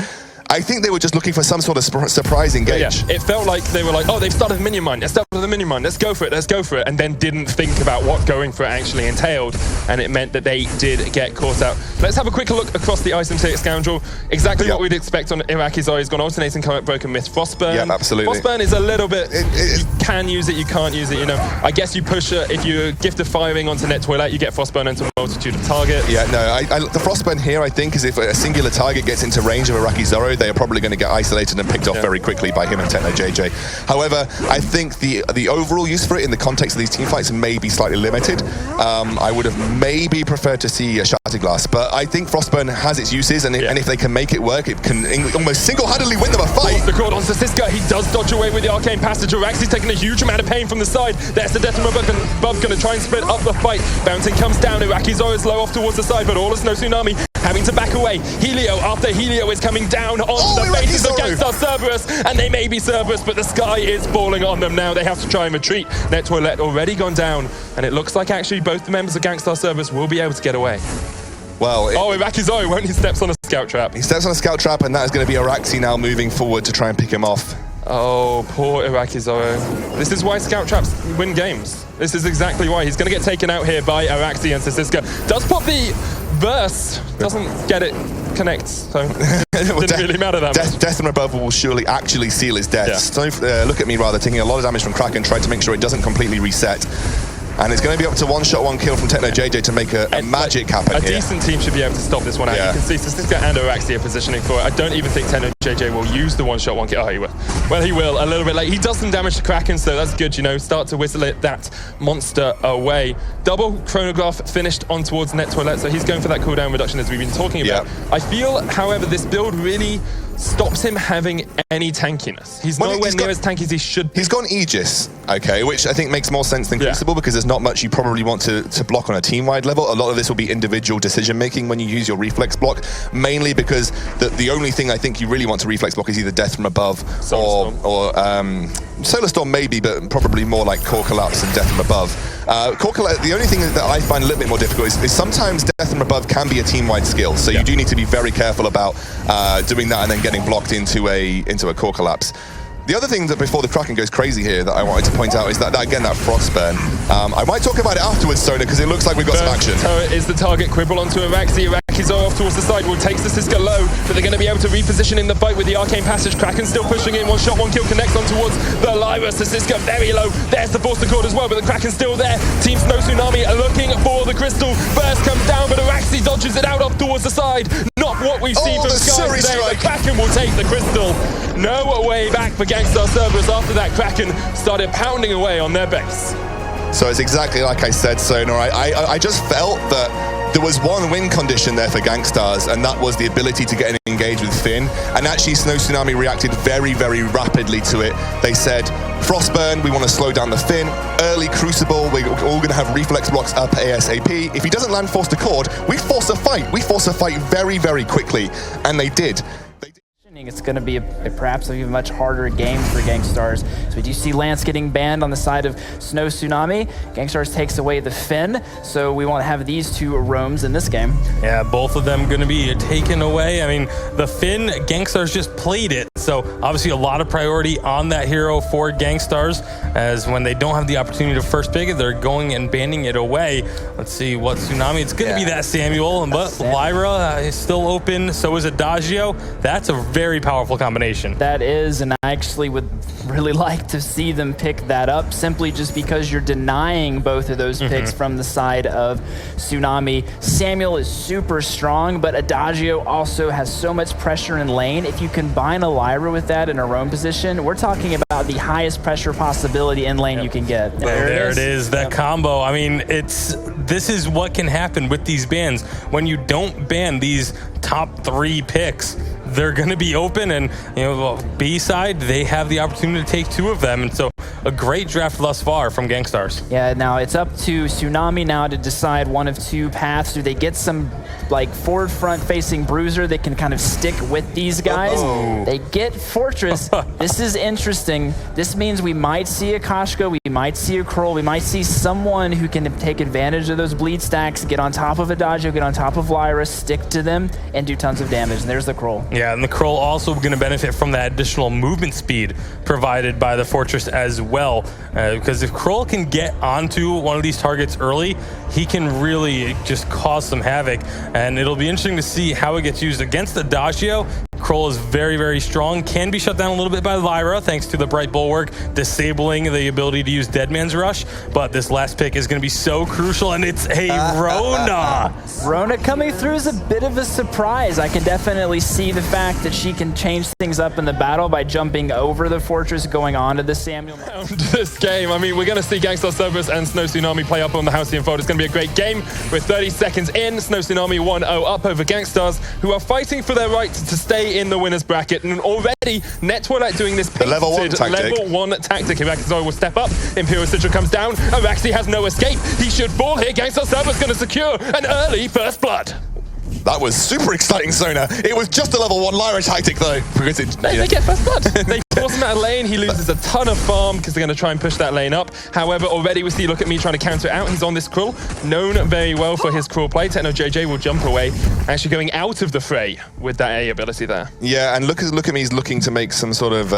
I think they were just looking for some sort of surprise engage. Yeah, it felt like they were like, oh, they've started the minion mine. Let's start with the minion mine. Let's go for it. Let's go for it. And then didn't think about what going for it actually entailed. And it meant that they did get caught out. Let's have a quick look across the Item 6 Scoundrel. Exactly what we'd expect on Iraqi Zorro. He's gone alternating current, broken myth, Frostburn. Yeah, absolutely. Frostburn is a little bit, you can use it, you can't use it, you know. I guess you push it, if you gift of firing onto Net2LA, you get Frostburn into a multitude of targets. Yeah, no, the Frostburn here, I think, is if a singular target gets into range of Iraqi Zorro, they are probably going to get isolated and picked off very quickly by him and Techno JJ. However, I think the overall use for it in the context of these team fights may be slightly limited. I would have maybe preferred to see a Shattered Glass, but I think Frostburn has its uses, and if they can make it work, it can almost single-handedly win them a fight. The cord onto Siska, he does dodge away with the Arcane Passage. Araxi's taking a huge amount of pain from the side. There's the Death from above, going to try and split up the fight. Bouncing comes down, Iraqi Zorro is low off towards the side, but all of Snow Tsunami having to back away. Helio, after Helio is coming down on the faces of GankStars Cerberus, and they may be Cerberus, but the sky is falling on them now. They have to try and retreat. Net2LA already gone down, and it looks like actually both the members of GankStars Cerberus will be able to get away. Well, Iraqi Zorro, won't he? Steps on a Scout Trap. He steps on a Scout Trap, and that is going to be Araxi now moving forward to try and pick him off. Oh, poor Iraqi Zorro. This is why Scout Traps win games. This is exactly why. He's going to get taken out here by Araxi and Siska. Does pop the burst, doesn't get it, connects. So didn't really matter that much. Death from above will surely actually seal his death. Yeah. So look at me rather, taking a lot of damage from Kraken, trying to make sure it doesn't completely reset. And it's going to be up to 1 shot, 1 kill from Techno JJ to make a magic happen A here. decent team should be able to stop this one out. You can see Siska and Araxi are positioning for it. I don't even think Techno JJ will use the 1 shot, 1 kill. Oh, he will. Well, he will, a little bit late. He does some damage to Kraken, so that's good, you know. Start to whistle it, that monster away. Double chronograph finished on towards Net2LA, so he's going for that cooldown reduction as we've been talking about. I feel, however, this build really stops him having any tankiness. He's nowhere near as tanky as he should be. He's gone Aegis, okay, which I think makes more sense than Crucible because there's not much you probably want to block on a team-wide level. A lot of this will be individual decision-making when you use your reflex block, mainly because the only thing I think you really want to reflex block is either Death from above or Solar Storm maybe, but probably more like Core Collapse and Death from above. Core Collapse, the only thing that I find a little bit more difficult is sometimes Death from above can be a team-wide skill, so you do need to be very careful about doing that and then getting blocked into a Core Collapse. The other thing that before the Kraken goes crazy here that I wanted to point out is that again, that Frostburn. I might talk about it afterwards, Sona, because it looks like we've got some action. Turret is the target, quibble onto Araxi. Araxi's off towards the side, will takes the Siska low, but they're going to be able to reposition in the fight with the Arcane Passage. Kraken still pushing in, 1 shot, 1 kill, connects on towards the Lyra. The Siska very low. There's the forced accord as well, but the Kraken's still there. Team Snow Tsunami are looking for the crystal. Burst comes down, but Araxi dodges it out off towards the side. Not what we've seen from the Sky Suri today. strike. The Kraken will take the crystal. No way back for GankStars Cerberus after that Kraken started pounding away on their base. So it's exactly like I said, Sonar. I just felt that there was one win condition there for GankStars, and that was the ability to get engaged with Finn. And actually, Snow Tsunami reacted very, very rapidly to it. They said, Frostburn, we want to slow down the Finn. Early Crucible, we're all going to have reflex blocks up ASAP. If he doesn't land Force to Cord, we force a fight. We force a fight very, very quickly. And they did. It's going to be perhaps a much harder game for GankStars. So we do see Lance getting banned on the side of Snow Tsunami. GankStars takes away the Finn, so we won't have these two roams in this game. Yeah, both of them going to be taken away. I mean, the Finn, GankStars just played it, so obviously a lot of priority on that hero for GankStars, as when they don't have the opportunity to first pick it, they're going and banning it away. Let's see what Tsunami, it's going to be that Samuel, but Lyra is still open, so is Adagio. That's a very powerful combination. That is, and I actually would really like to see them pick that up, simply just because you're denying both of those picks from the side of Tsunami. Samuel is super strong, but Adagio also has so much pressure in lane. If you combine a Lyra with that in a roam position, we're talking about the highest pressure possibility in lane you can get. There it is, that combo. I mean, this is what can happen with these bans. When you don't ban these top 3 picks, they're going to be open, and B side, they have the opportunity to take 2 of them, and so a great draft thus far from GankStars. Yeah, now it's up to Tsunami now to decide one of 2 paths. Do they get some like forward front facing bruiser that can kind of stick with these guys? They get Fortress. This is interesting. This means we might see a Koshka, we might see a Kroll, we might see someone who can take advantage of those bleed stacks, get on top of Adagio, get on top of Lyra, stick to them, and do tons of damage. And there's the Kroll. Yeah, and the Kroll also going to benefit from that additional movement speed provided by the Fortress as well. Because if Kroll can get onto one of these targets early, he can really just cause some havoc. And it'll be interesting to see how it gets used against Adagio. Kroll is very, very strong. Can be shut down a little bit by Lyra, thanks to the Bright Bulwark, disabling the ability to use Deadman's Rush. But this last pick is going to be so crucial, and it's a Rona. Rona coming through is a bit of a surprise. I can definitely see the fact that she can change things up in the battle by jumping over the Fortress, going on to the Samuel. This game, I mean, we're going to see GankStars Cerberus and Snow Tsunami play up on the Halcyon Fold. It's going to be a great game. We're 30 seconds in. Snow Tsunami 1-0 up over GankStars, who are fighting for their right to stay in the winner's bracket. And already, Netwellite doing this level 1 tactic. Araxi will step up. Imperial Sigil comes down. Araxi has no escape. He should fall here. GankStars Cerberus going to secure an early first blood. That was super exciting, Sona. It was just a level 1 Lyra tactic, though. Because they get first blood. They force him out of lane. He loses a ton of farm because they're going to try and push that lane up. However, already we see Look At Me trying to counter it out. He's on this Krull, known very well for his Krull play. Techno JJ will jump away, actually going out of the fray with that A ability there. Yeah, and Look At Me is looking to make some sort of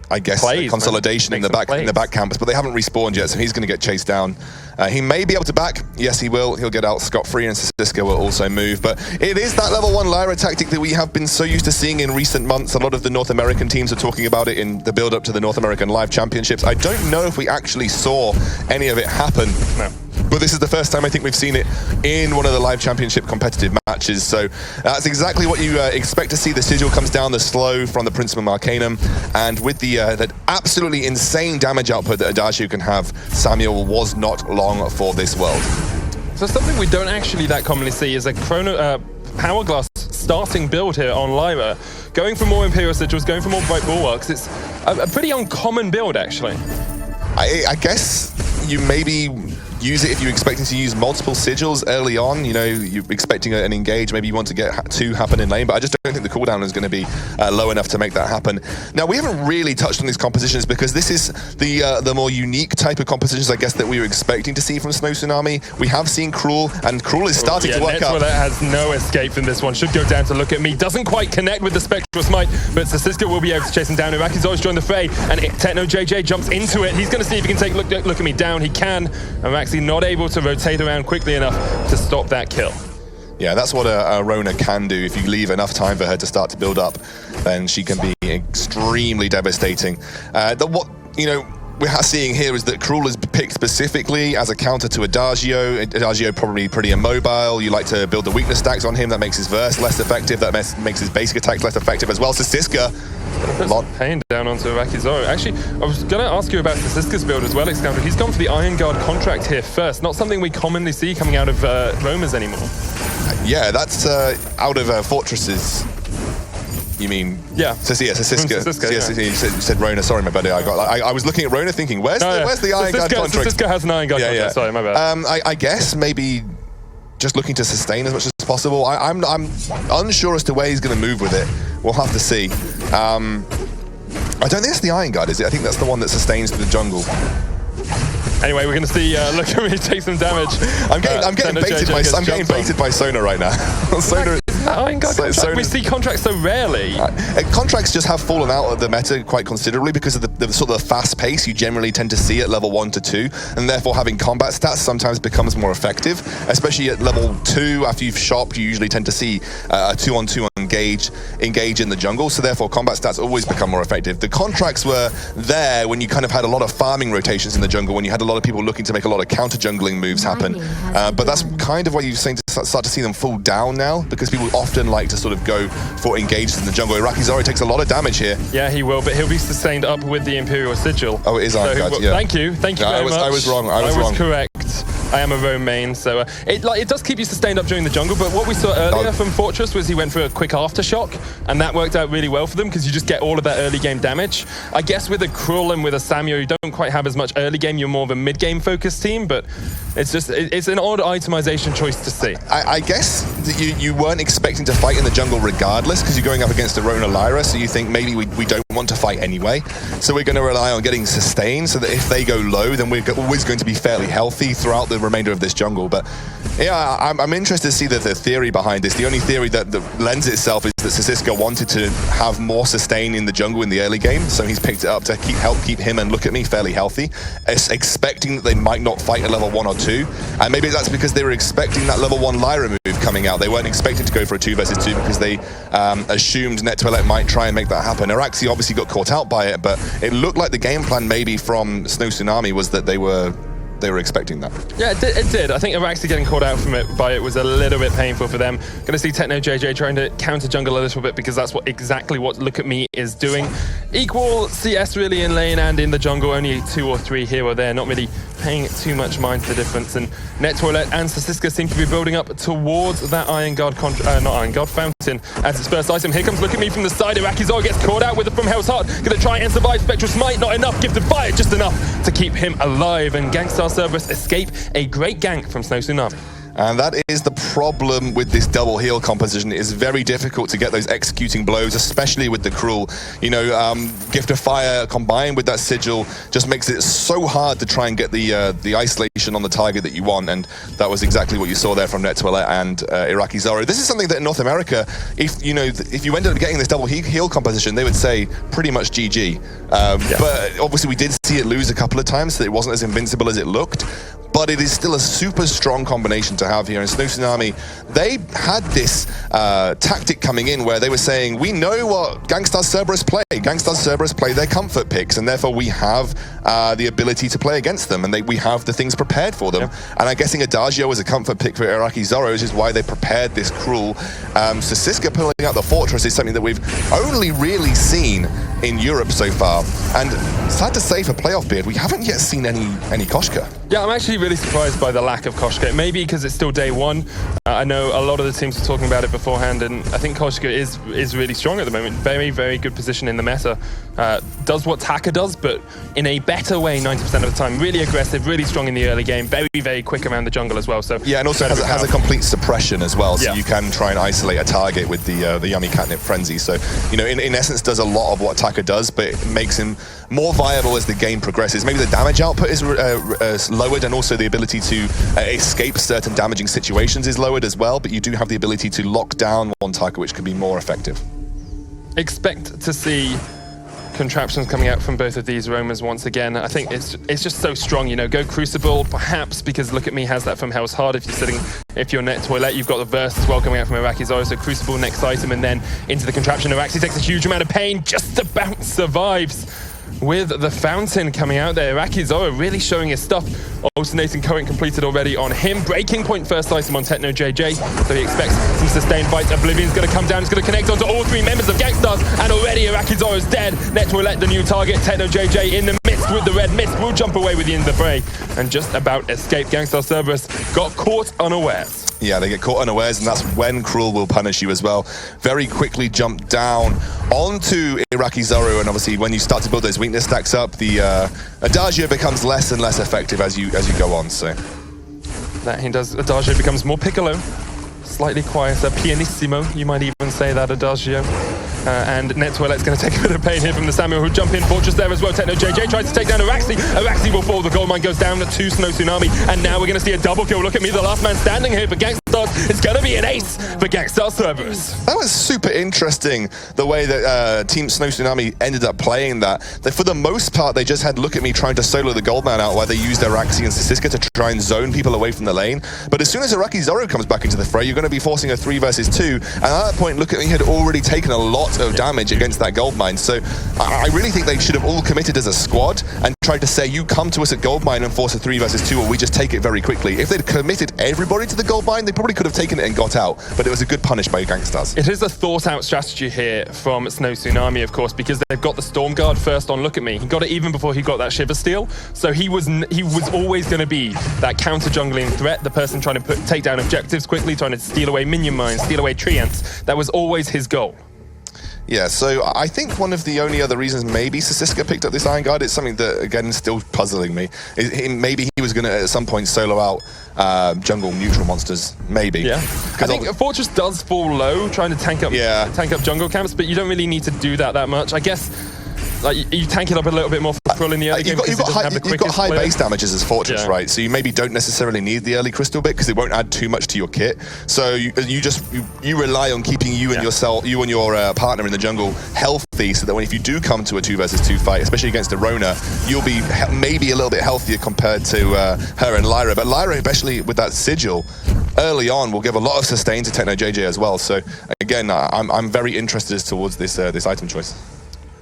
I guess, consolidation in the back campus, but they haven't respawned yet, so he's going to get chased down. He may be able to back. Yes, he will. He'll get out scot-free, and Cisco will also move. But it is that level 1 Lyra tactic that we have been so used to seeing in recent months. A lot of the North American teams are talking about it in the build-up to the North American Live Championships. I don't know if we actually saw any of it happen. No. But this is the first time I think we've seen it in one of the Live Championship competitive matches. So that's exactly what you expect to see. The Sigil comes down, the slow from the Principum Arcanum. And with the that absolutely insane damage output that Adagio can have, Samuel was not long for this world. So something we don't actually that commonly see is a Hourglass starting build here on Lyra. Going for more Imperial Sigils, going for more Bright Bulwarks. It's a pretty uncommon build, actually. I guess you maybe use it if you're expecting to use multiple sigils early on. You know, you're expecting an engage. Maybe you want to get 2 happen in lane, but I just don't think the cooldown is going to be low enough to make that happen. Now, we haven't really touched on these compositions because this is the more unique type of compositions, I guess, that we were expecting to see from Snow Tsunami. We have seen Cruel, and Cruel is starting to work up. Netwellite has no escape from this one. Should go down to Look At Me. Doesn't quite connect with the Spectral Smite, but Cisco will be able to chase him down. Iraqi's always joined the fray, and Techno JJ jumps into it. He's going to see if he can take Look At Me down. He can. Araxi not able to rotate around quickly enough to stop that kill. Yeah, that's what a Rona can do. If you leave enough time for her to start to build up, then she can be extremely devastating. we're seeing here is that Cruel is picked specifically as a counter to Adagio. Adagio probably pretty immobile. You like to build the weakness stacks on him. That makes his verse less effective. That makes his basic attacks less effective as well. So Siska, a lot pain down onto Irakizaru. Actually, I was going to ask you about Siska's build as well, Excalibur. He's gone for the Iron Guard contract here first. Not something we commonly see coming out of Roamers anymore. Yeah, that's out of Fortresses. You mean? Yeah. So Siska. Yes, you said Rona. Sorry, my buddy. I was looking at Rona thinking, where's the Iron Guard contract? Siska has an Iron Guard contract. Sorry, my bad. I guess maybe just looking to sustain as much as possible. I'm unsure as to where he's going to move with it. We'll have to see. I don't think it's the Iron Guard, is it? I think that's the one that sustains the jungle. Anyway, we're going to see look at me take some damage. I'm getting baited by Sona right now. Sona. Iron Guard we see contracts so rarely. Contracts just have fallen out of the meta quite considerably because of the sort of fast pace you generally tend to see at level 1 to 2, and therefore having combat stats sometimes becomes more effective, especially at level 2. After you've shopped, you usually tend to see a 2-on-2 engage in the jungle, so therefore combat stats always become more effective. The contracts were there when you kind of had a lot of farming rotations in the jungle, when you had a lot of people looking to make a lot of counter jungling moves happen, but that's kind of why you're saying to start to see them fall down now, because people often like to sort of go for engages in the jungle. Irakizaru takes a lot of damage here. Yeah, he will, but he'll be sustained up with the Imperial Sigil. Oh, it is Iron Guard, yeah. Thank you very much. I was wrong. I was correct. I am a roam main, so it does keep you sustained up during the jungle, but what we saw earlier from Fortress was he went for a quick aftershock, and that worked out really well for them because you just get all of that early game damage. I guess with a Cruel and with a Samuel, you don't quite have as much early game, you're more of a mid-game focused team, but it's an odd itemization choice to see. I guess that you weren't expecting to fight in the jungle regardless because you're going up against a Rona Lyra, so you think maybe we don't want to fight anyway, so we're going to rely on getting sustained so that if they go low, then we're always going to be fairly healthy throughout the remainder of this jungle. But yeah, I'm interested to see the theory behind this. The only theory that lends itself is that Siska wanted to have more sustain in the jungle in the early game, so he's picked it up to help keep him and Look at Me fairly healthy, expecting that they might not fight at level 1 or 2, and maybe that's because they were expecting that level 1 Lyra move coming out. They weren't expecting to go for a 2 versus 2 because they assumed Net Toilette might try and make that happen. Araxi obviously got caught out by it, but it looked like the game plan maybe from Snow Tsunami was that they were expecting that. Yeah, it did. I think Araxi getting caught out by it was a little bit painful for them. Going to see Techno JJ trying to counter jungle a little bit because that's exactly what Look at Me is doing. Equal CS really in lane and in the jungle, only 2 or 3 here or there, not really paying too much mind to the difference. And Net Toilette and Siska seem to be building up towards that Iron Guard Fountain as its first item. Here comes Look at Me from the side. Irakizaru gets caught out with it from Hell's Heart. Going to try and survive. Spectral Smite, not enough. Gifted Fire, just enough to keep him alive. And GankStars Cerberus escape a great gank from Snow Tsunami. And that is the problem with this double heal composition. It is very difficult to get those executing blows, especially with the Cruel. You know, Gift of Fire combined with that Sigil just makes it so hard to try and get the isolation on the target that you want, and that was exactly what you saw there from Net Toilette and Irakizaru. This is something that in North America, if you ended up getting this double heal composition, they would say pretty much GG. But obviously we did see it lose a couple of times, so it wasn't as invincible as it looked. But it is still a super strong combination to have here. And Snow Tsunami, they had this tactic coming in where they were saying, we know what GankStars Cerberus play. GankStars Cerberus play their comfort picks, and therefore we have the ability to play against them, and we have the things prepared for them. And I'm guessing Adagio was a comfort pick for Irakizaru, which is why they prepared this Cruel. So Siska pulling out the Fortress is something that we've only really seen in Europe so far. And sad to say for Playoff Beard, we haven't yet seen any Koshka. Yeah, I'm actually really surprised by the lack of Koshka. Maybe because it's still day 1. I know a lot of the teams were talking about it beforehand, and I think Koshka is really strong at the moment. Very, very good position in the meta. Does what Taka does, but in a better way 90% of the time. Really aggressive, really strong in the early game. Very, very quick around the jungle as well. So yeah, and also has a complete suppression as well, so you can try and isolate a target with the Yummy Catnip Frenzy. So, you know, in essence, does a lot of what Taka does, but it makes him more viable as the game progresses. Maybe the damage output is lowered, and also the ability to escape certain damaging situations is lowered as well, but you do have the ability to lock down one target, which can be more effective. Expect to see contraptions coming out from both of these roamers once again. I think it's just so strong, you know. Go Crucible, perhaps, because Look at Me has that from Hell's Heart. If you're Net Toilette, you've got the Verse as well coming out from Irakizaru, so Crucible next item, and then into the contraption. Araxi takes a huge amount of pain, just about survives. with the fountain coming out there. Iraqi Zoro really showing his stuff. Alternating current completed already on him. Breaking point first item on Techno JJ. So he expects some sustained fights. Oblivion's going to come down. It's going to connect onto all three members of GankStars. And already Iraqi Zoro's dead. Net2Elect, the new target. Techno JJ in the midst with the red mist. Will jump away with the end of the fray. And just about escape. GankStars Cerberus got caught unawares. Yeah, they get caught unawares, and that's when Cruel will punish you as well. Very quickly jump down onto Iraqi Zoro, and obviously when you start to build those weakness stacks up, the Adagio becomes less and less effective as you go on. So that he does. Adagio becomes more piccolo, slightly quieter, pianissimo. You might even say that Adagio. And Net2Elect's going to take a bit of pain here from the Samuel, who jump in Fortress there as well. Techno JJ tries to take down Araxi. Araxi will fall. The gold mine goes down to Snow Tsunami. And now we're going to see a double kill. Look at me, the last man standing here for GankStars. It's going to be an ace for GankStars Cerberus. That was super interesting, the way that Team Snow Tsunami ended up playing that. For the most part, they just had Look at Me trying to solo the gold man out while they used Araxi and Sisiska to try and zone people away from the lane. But as soon as Iraqi Zoro comes back into the fray, you're going to be forcing a 3 versus 2. And at that point, Look at Me had already taken a lot of damage against that gold mine. So I really think they should have all committed as a squad and tried to say, you come to us at gold mine and force a 3 versus 2, or we just take it very quickly. If they'd committed everybody to the gold mine, they probably could have taken it and got out. But it was a good punish by GankStars. It is a thought-out strategy here from Snow Tsunami, of course, because they've got the Storm Guard first on Look at Me. He got it even before he got that Shiver Steel. So he was always going to be that counter-jungling threat, the person trying to take down objectives quickly, trying to steal away minion mines, steal away treants. That was always his goal. Yeah, so I think one of the only other reasons maybe Sisiska picked up this Iron Guard, it's something that, again, is still puzzling me. Maybe he was going to, at some point, solo out jungle neutral monsters, maybe. Yeah, I think Fortress does fall low, trying to tank up jungle camps, but you don't really need to do that much. I guess like you tank it up a little bit more for Cruel in the early game. You've got high base damages as Fortress, right? So you maybe don't necessarily need the early crystal bit because it won't add too much to your kit. So you rely on keeping you and your partner in the jungle healthy, so that if you do come to a 2 versus 2 fight, especially against a Rona, you'll be maybe a little bit healthier compared to her and Lyra. But Lyra, especially with that sigil early on, will give a lot of sustain to Techno JJ as well. So again, I'm very interested towards this item choice.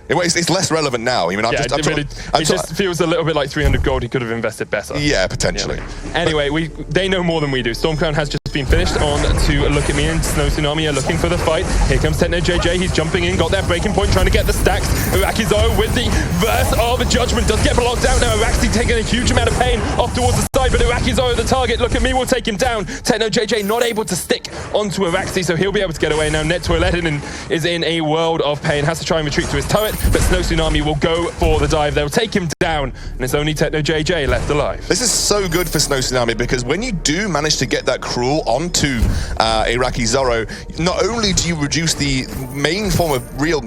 It's less relevant now. I mean, it just feels a little bit like 300 gold he could have invested better. Yeah, potentially. Yeah. Anyway, they know more than we do. Stormcrown has just been finished on to Look at Me, and Snow Tsunami are looking for the fight. Here comes Techno JJ. He's jumping in, got that breaking point, trying to get the stacks. Iraqi Zoro with the Verse of Judgment does get blocked out now. Iraqi taking a huge amount of pain off towards the side, but Iraqi Zoro the target. Look at Me will take him down. Techno JJ not able to stick onto Iraqi, so he'll be able to get away now. Net2Elect is in a world of pain, has to try and retreat to his turret, but Snow Tsunami will go for the dive. They'll take him down, and it's only Techno JJ left alive. This is so good for Snow Tsunami, because when you do manage to get that Cruel onto Iraqi Zoro, not only do you reduce the main form of real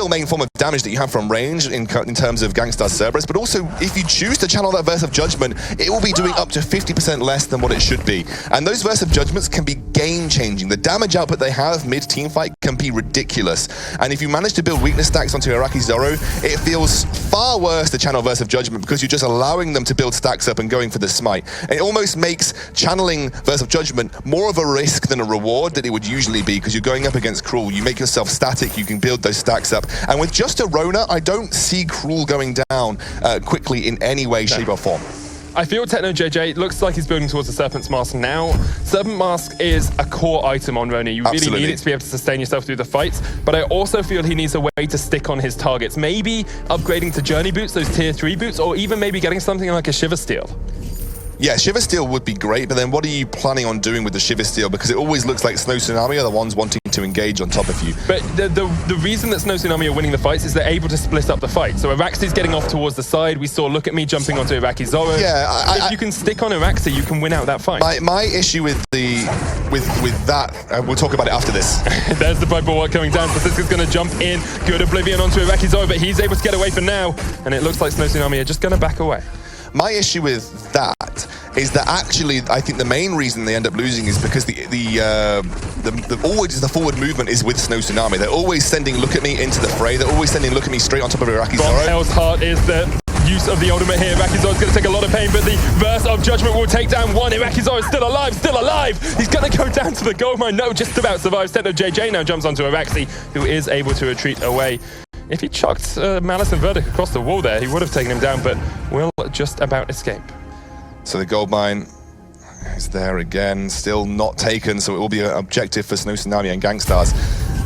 main form of damage that you have from range in terms of GankStars Cerberus, but also if you choose to channel that Verse of Judgment, it will be doing up to 50% less than what it should be. And those Verse of Judgments can be game-changing. The damage output they have mid-team fight can be ridiculous. And if you manage to build weakness stacks onto Iraqi Zoro, it feels far worse to channel Verse of Judgment, because you're just allowing them to build stacks up and going for the smite. And it almost makes channeling Verse of Judgment more of a risk than a reward that it would usually be, because you're going up against Cruel. You make yourself static, you can build those stacks up. And with just a Rona, I don't see Cruel going down quickly in any way, shape or form. I feel Techno JJ looks like he's building towards the Serpent's Mask now. Serpent Mask is a core item on Rona. You really need it to be able to sustain yourself through the fights, but I also feel he needs a way to stick on his targets. Maybe upgrading to Journey Boots, those tier 3 boots, or even maybe getting something like a Shiver Steel. Yeah, Shiver Steel would be great, but then what are you planning on doing with the Shiver Steel? Because it always looks like Snow Tsunami are the ones wanting to engage on top of you. But the reason that Snow Tsunami are winning the fights is they're able to split up the fight. So Araxi's getting off towards the side. We saw Look at Me jumping onto Iraqi Zoro. Yeah, if you can stick on Araxi, you can win out that fight. My issue with that, we'll talk about it after this. There's the Piper Watt coming down. Sisiska's going to jump in. Good Oblivion onto Iraqi Zoro, but he's able to get away for now. And it looks like Snow Tsunami are just going to back away. My issue with that is that actually, I think the main reason they end up losing is because always the forward movement is with Snow Tsunami. They're always sending Look at Me into the fray. They're always sending Look at Me straight on top of Iraqi Zoro. Hell's Heart is the use of the ultimate here. Iraqi Zoro's going to take a lot of pain, but the Verse of Judgment will take down one. Iraqi Zoro is still alive, still alive. He's going to go down to the gold mine. No, just about survives. Techno JJ now jumps onto Araxi, who is able to retreat away. If he chucked Malice and Verdict across the wall there, he would have taken him down, but will just about escape. So the gold mine is there again, still not taken, so it will be an objective for Snow Tsunami and GankStars.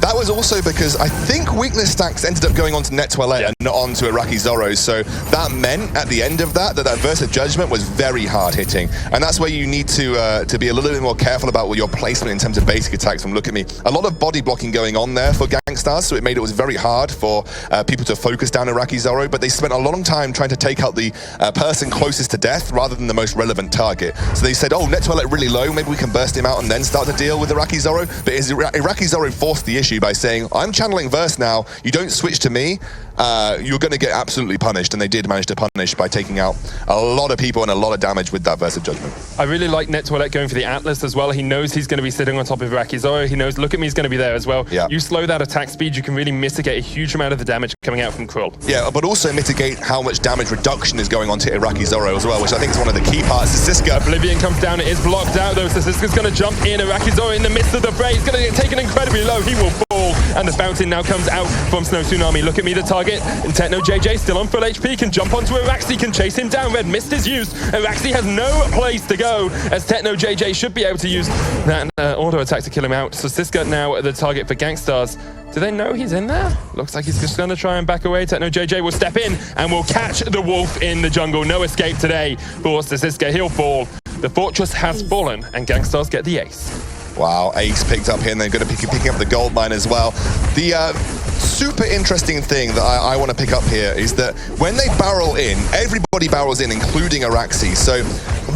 That was also because I think weakness stacks ended up going on to Net Toilette and not on to Iraqi Zorro, so that meant at the end of that Verse of Judgment was very hard hitting, and that's where you need to be a little bit more careful about your placement in terms of basic attacks from Look At Me. A lot of body blocking going on there for GankStars, so it made it very hard for people to focus down Iraqi Zorro, but they spent a long time trying to take out the person closest to death rather than the most relevant target. So they said, oh, Net Toilette really low, maybe we can burst him out and then start to deal with Iraqi Zorro, but Iraqi Zorro forced the issue by saying, I'm channeling Verse now, you don't switch to me, you're going to get absolutely punished, and they did manage to punish by taking out a lot of people and a lot of damage with that Verse of Judgment. I really like Net Toilette going for the Atlas as well. He knows he's going to be sitting on top of Iraqi Zorro. He knows Look At Me is going to be there as well. Yeah. You slow that attack speed, you can really mitigate a huge amount of the damage coming out from Krull. Yeah, but also mitigate how much damage reduction is going on to Iraqi Zorro as well, which I think is one of the key parts. Siska. Oblivion comes down, it is blocked out though, so Siska's going to jump in. Iraqi Zorro in the midst of the fray, he's going to get taken incredibly low, he will fall, and the fountain now comes out from Snow Tsunami. Look At Me the target, and Techno JJ still on full HP, can jump onto Araxi, can chase him down. Red missed his use. Araxi has no place to go, as Techno JJ should be able to use that auto attack to kill him out. So Siska now the target for GankStars. Do they know he's in there? Looks like he's just going to try and back away. Techno JJ will step in and will catch the wolf in the jungle. No escape today for Siska. He'll fall. The fortress has fallen, and GankStars get the ace. Wow, ace picked up here, and they're going to be picking up the gold mine as well. The super interesting thing that I want to pick up here is that when they barrel in, everybody barrels in, including Araxi. So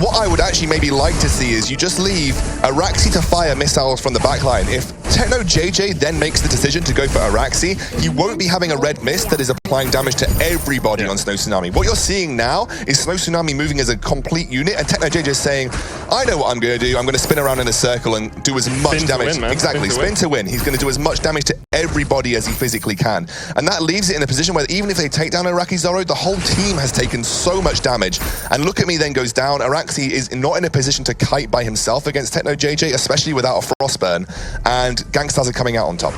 what I would actually maybe like to see is you just leave Araxi to fire missiles from the backline. If Techno JJ then makes the decision to go for Araxi, he won't be having a red mist that is applying damage to everybody on Snow Tsunami. What you're seeing now is Snow Tsunami moving as a complete unit, and Techno JJ is saying, I know what I'm going to do. I'm going to spin around in a circle and do as much damage. Exactly, spin to win. He's going to do as much damage to everybody as he physically can. And that leaves it in a position where even if they take down Iraqi Zorro, the whole team has taken so much damage. And Look At Me then goes down. Araxi is not in a position to kite by himself against Techno JJ, especially without a Frostburn. And GankStars are coming out on top.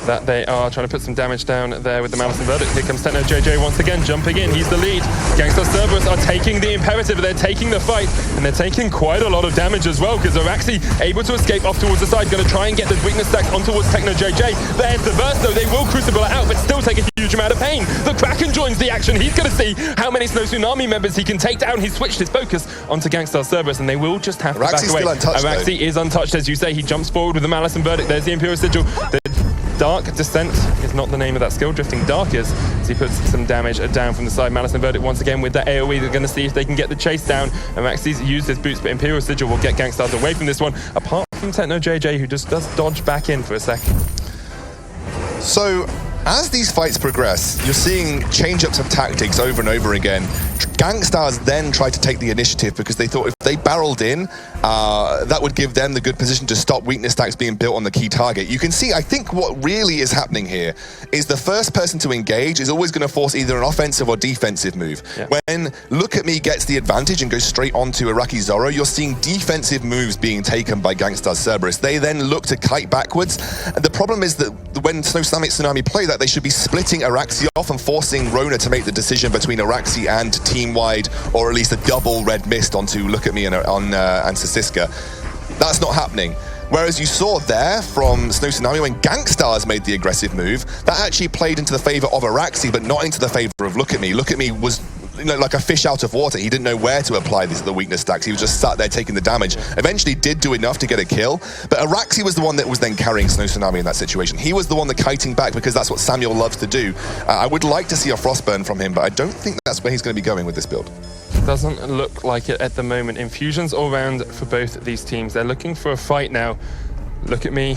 That they are trying to put some damage down there with the Malice and Verdict. Here comes Techno JJ once again, jumping in. He's the lead. GankStars Cerberus are taking the imperative. They're taking the fight, and they're taking quite a lot of damage as well, because they're actually able to escape off towards the side. Going to try and get the weakness stacks on towards Techno JJ. There's the burst, though. They will Crucible it out, but still take a huge amount of pain. The Kraken joins the action. He's going to see how many Snow Tsunami members he can take down. He's switched his focus onto GankStars Cerberus, and they will just have to back away. Araxi is untouched, as you say. He jumps forward with the Malice and Verdict. There's the Imperial Sigil. Dark Descent is not the name of that skill. Drifting Dark is, as he puts some damage down from the side. Malice and Verdict once again with that AoE. They're going to see if they can get the chase down. And Araxi's used his boots, but Imperial Sigil will get GankStars away from this one, apart from Techno JJ, who just does dodge back in for a second. So, as these fights progress, you're seeing change-ups of tactics over and over again. GankStars then tried to take the initiative because they thought if they barreled in, that would give them the good position to stop weakness stacks being built on the key target. You can see, I think what really is happening here is the first person to engage is always going to force either an offensive or defensive move. Yeah. When Look At Me gets the advantage and goes straight onto Iraqi Zorro, you're seeing defensive moves being taken by GankStars Cerberus. They then look to kite backwards. And the problem is that when Snow Tsunami play that, they should be splitting Araxi off and forcing Rona to make the decision between Araxi and team-wide, or at least a double red mist onto Look At Me and Siska. That's not happening. Whereas you saw there from Snow Tsunami when GankStars made the aggressive move, that actually played into the favor of Araxi, but not into the favor of Look At Me. Look At Me was, you know, like a fish out of water. He didn't know where to apply the weakness stacks. He was just sat there taking the damage. Eventually did do enough to get a kill, but Araxi was the one that was then carrying Snow Tsunami in that situation. He was the one that kiting back because that's what Samuel loves to do. I would like to see a Frostburn from him, but I don't think that's where he's going to be going with this build. Doesn't look like it at the moment. Infusions all round for both these teams. They're looking for a fight now. Look At Me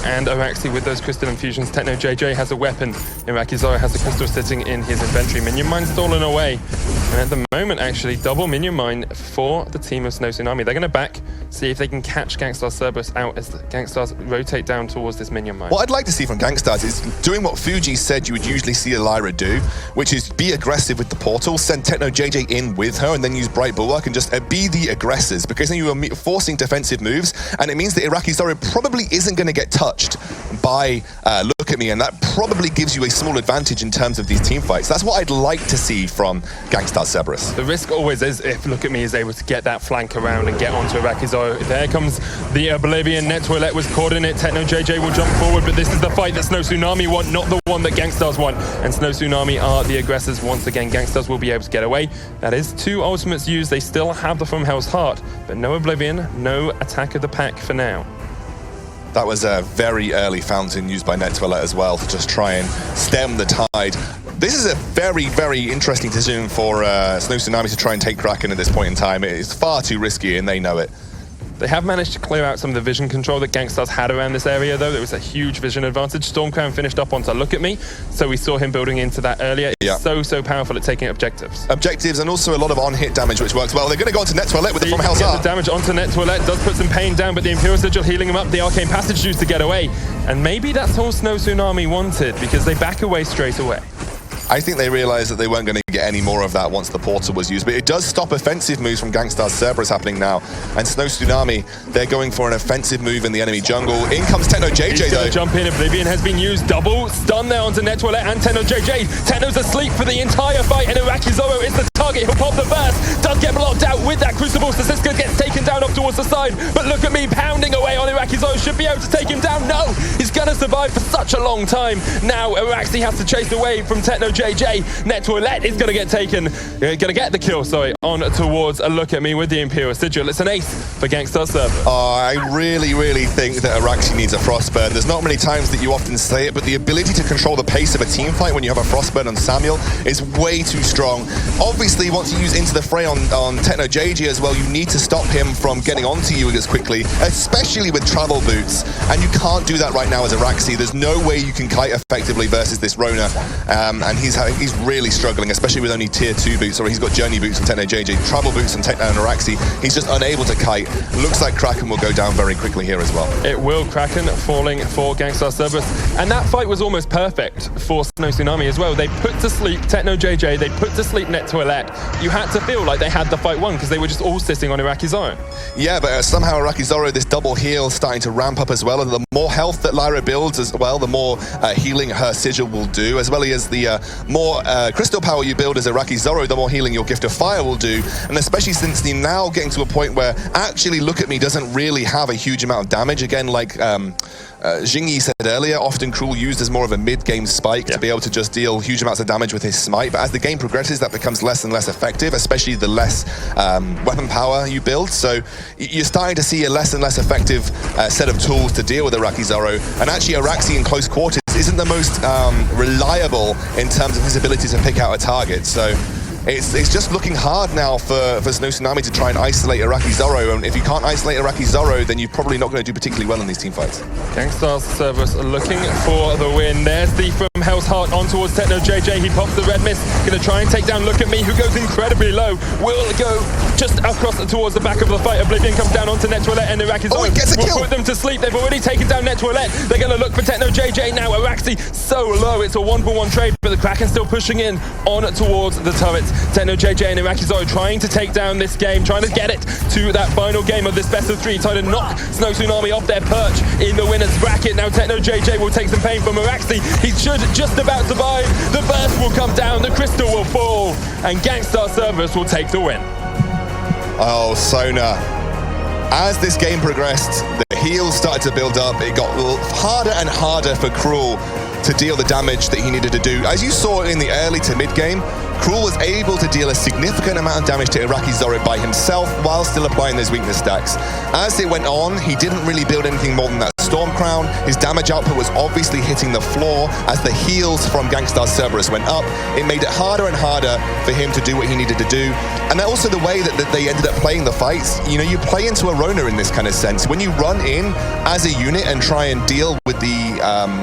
and Araxi with those crystal infusions. Techno JJ has a weapon. Iraqi Zorro has a crystal sitting in his inventory. Minion mine stolen away. And at the moment, actually, double minion mine for the team of Snow Tsunami. They're going to back, see if they can catch GankStars Cerberus out as the GankStars rotate down towards this minion mine. What I'd like to see from GankStars is doing what Fuji said you would usually see Elira do, which is be aggressive with the portal, send Techno JJ in with her, and then use Bright Bulwark and just be the aggressors, because then you are forcing defensive moves, and it means that Iraqi Zorro probably isn't going to get touched by Look Look At Me, and that probably gives you a small advantage in terms of these team fights. That's what I'd like to see from GankStars Cerberus. The risk always is if Look At Me is able to get that flank around and get onto Iraqizo. There comes the Oblivion. Netoilet was caught in it. Techno JJ will jump forward, but this is the fight that Snow Tsunami want, not the one that GankStars want. And Snow Tsunami are the aggressors. Once again, GankStars will be able to get away. That is 2 ultimates used. They still have the From Hell's Heart, but no Oblivion, no Attack of the Pack for now. That was a very early fountain used by Netoilet as well to just try and stem the tide. This is a very, very interesting decision for Snow Tsunami to try and take Kraken at this point in time. It is far too risky, and they know it. They have managed to clear out some of the vision control that GankStars had around this area, though. There was a huge vision advantage. Stormcrown finished up onto Look At Me, so we saw him building into that earlier. It's so powerful at taking objectives. Objectives and also a lot of on-hit damage, which works well. They're going to go onto Netoilet with the From Hell's Heart. The damage onto Netoilet does put some pain down, but the Imperial Sigil healing him up, the Arcane Passage used to get away. And maybe that's all Snow Tsunami wanted, because they back away straight away. I think they realized that they weren't going to get any more of that once the portal was used, but it does stop offensive moves from GankStars Cerberus happening now. And Snow Tsunami, they're going for an offensive move in the enemy jungle. In comes Techno JJ, He's though. Jump in, Oblivion has been used. Double stun there onto Netoilet and Techno JJ. Techno's asleep for the entire fight, and Iraqizo is the target. He'll pop the burst. Does get blocked out with that Crucible. Sasiska gets taken down off towards the side, but Look At Me pounding away on Iraqizo. Should be able to take him down. No, he's going to survive for such a long time. Now Iraxi has to chase away from Techno JJ. Netoilet is going to get taken, going to get the kill, on towards a Look At Me with the Imperial Sigil. It's an ace for GankStars Cerberus. I really, really think that Iraxi needs a Frostburn. There's not many times that you often say it, but the ability to control the pace of a team fight when you have a Frostburn on Samuel is way too strong. Obviously, once you use Into the Fray on Techno JJ as well, you need to stop him from getting onto you as quickly, especially with travel boots. And you can't do that right now as Iraxi. There's no way you can kite effectively versus this Rona. And he's really struggling, especially with only tier 2 boots, or he's got journey boots from Techno JJ, travel boots from Techno and Iraxi. He's just unable to kite. Looks like Kraken will go down very quickly here as well. It will. Kraken falling for GankStars Cerberus. And that fight was almost perfect for Snow Tsunami as well. They put to sleep Techno JJ, they put to sleep Netoilet. You had to feel like they had the fight won because they were just all sitting on Iraqizo. Yeah, but somehow Iraqizo, this double heal starting to ramp up as well. And the more health that Lyra builds as well, the more healing her Sigil will do, as well as the more crystal power you build as Iraqizo, the more healing your Gift of Fire will do. And especially since you're now getting to a point where actually Look At Me doesn't really have a huge amount of damage. Again, like Jingyi said earlier, often Cruel used as more of a mid-game spike to be able to just deal huge amounts of damage with his smite. But as the game progresses, that becomes less and less effective, especially the less weapon power you build. So you're starting to see a less and less effective set of tools to deal with Iraqizo. And actually, Iraxi in close quarters isn't the most reliable in terms of his ability to pick out a target. So it's just looking hard now for Snow Tsunami to try and isolate Iraqizo, and if you can't isolate Iraqizo, then you're probably not going to do particularly well in these team fights. GankStars Cerberus looking for the win. There's the From Hell's Heart on towards Techno JJ. He pops the red mist, going to try and take down Look At Me, who goes incredibly low. Will go just across towards the back of the fight. Oblivion comes down onto Netoilet, and Iraqizo will put them to sleep. They've already taken down Netoilet. They're going to look for Techno JJ now. Iraxi so low, it's a 1-for-1 trade, but the Kraken still pushing in on towards the turrets. Techno JJ and Iraqizo trying to take down this game, trying to get it to that final game of this best of 3, trying to knock Snow Tsunami off their perch in the winner's bracket. Now Techno JJ will take some pain from Iraxi. He should just about survive. The burst will come down, the crystal will fall, and GankStars Cerberus will take the win. Oh, Sona. As this game progressed, the heals started to build up. It got harder and harder for Cruel to deal the damage that he needed to do. As you saw in the early to mid-game, Cruel was able to deal a significant amount of damage to Iraqizo by himself while still applying those weakness stacks. As it went on, he didn't really build anything more than that Storm Crown. His damage output was obviously hitting the floor as the heals from GankStars Cerberus went up. It made it harder and harder for him to do what he needed to do. And also the way that they ended up playing the fights. You know, you play into a Rona in this kind of sense. When you run in as a unit and try and deal with the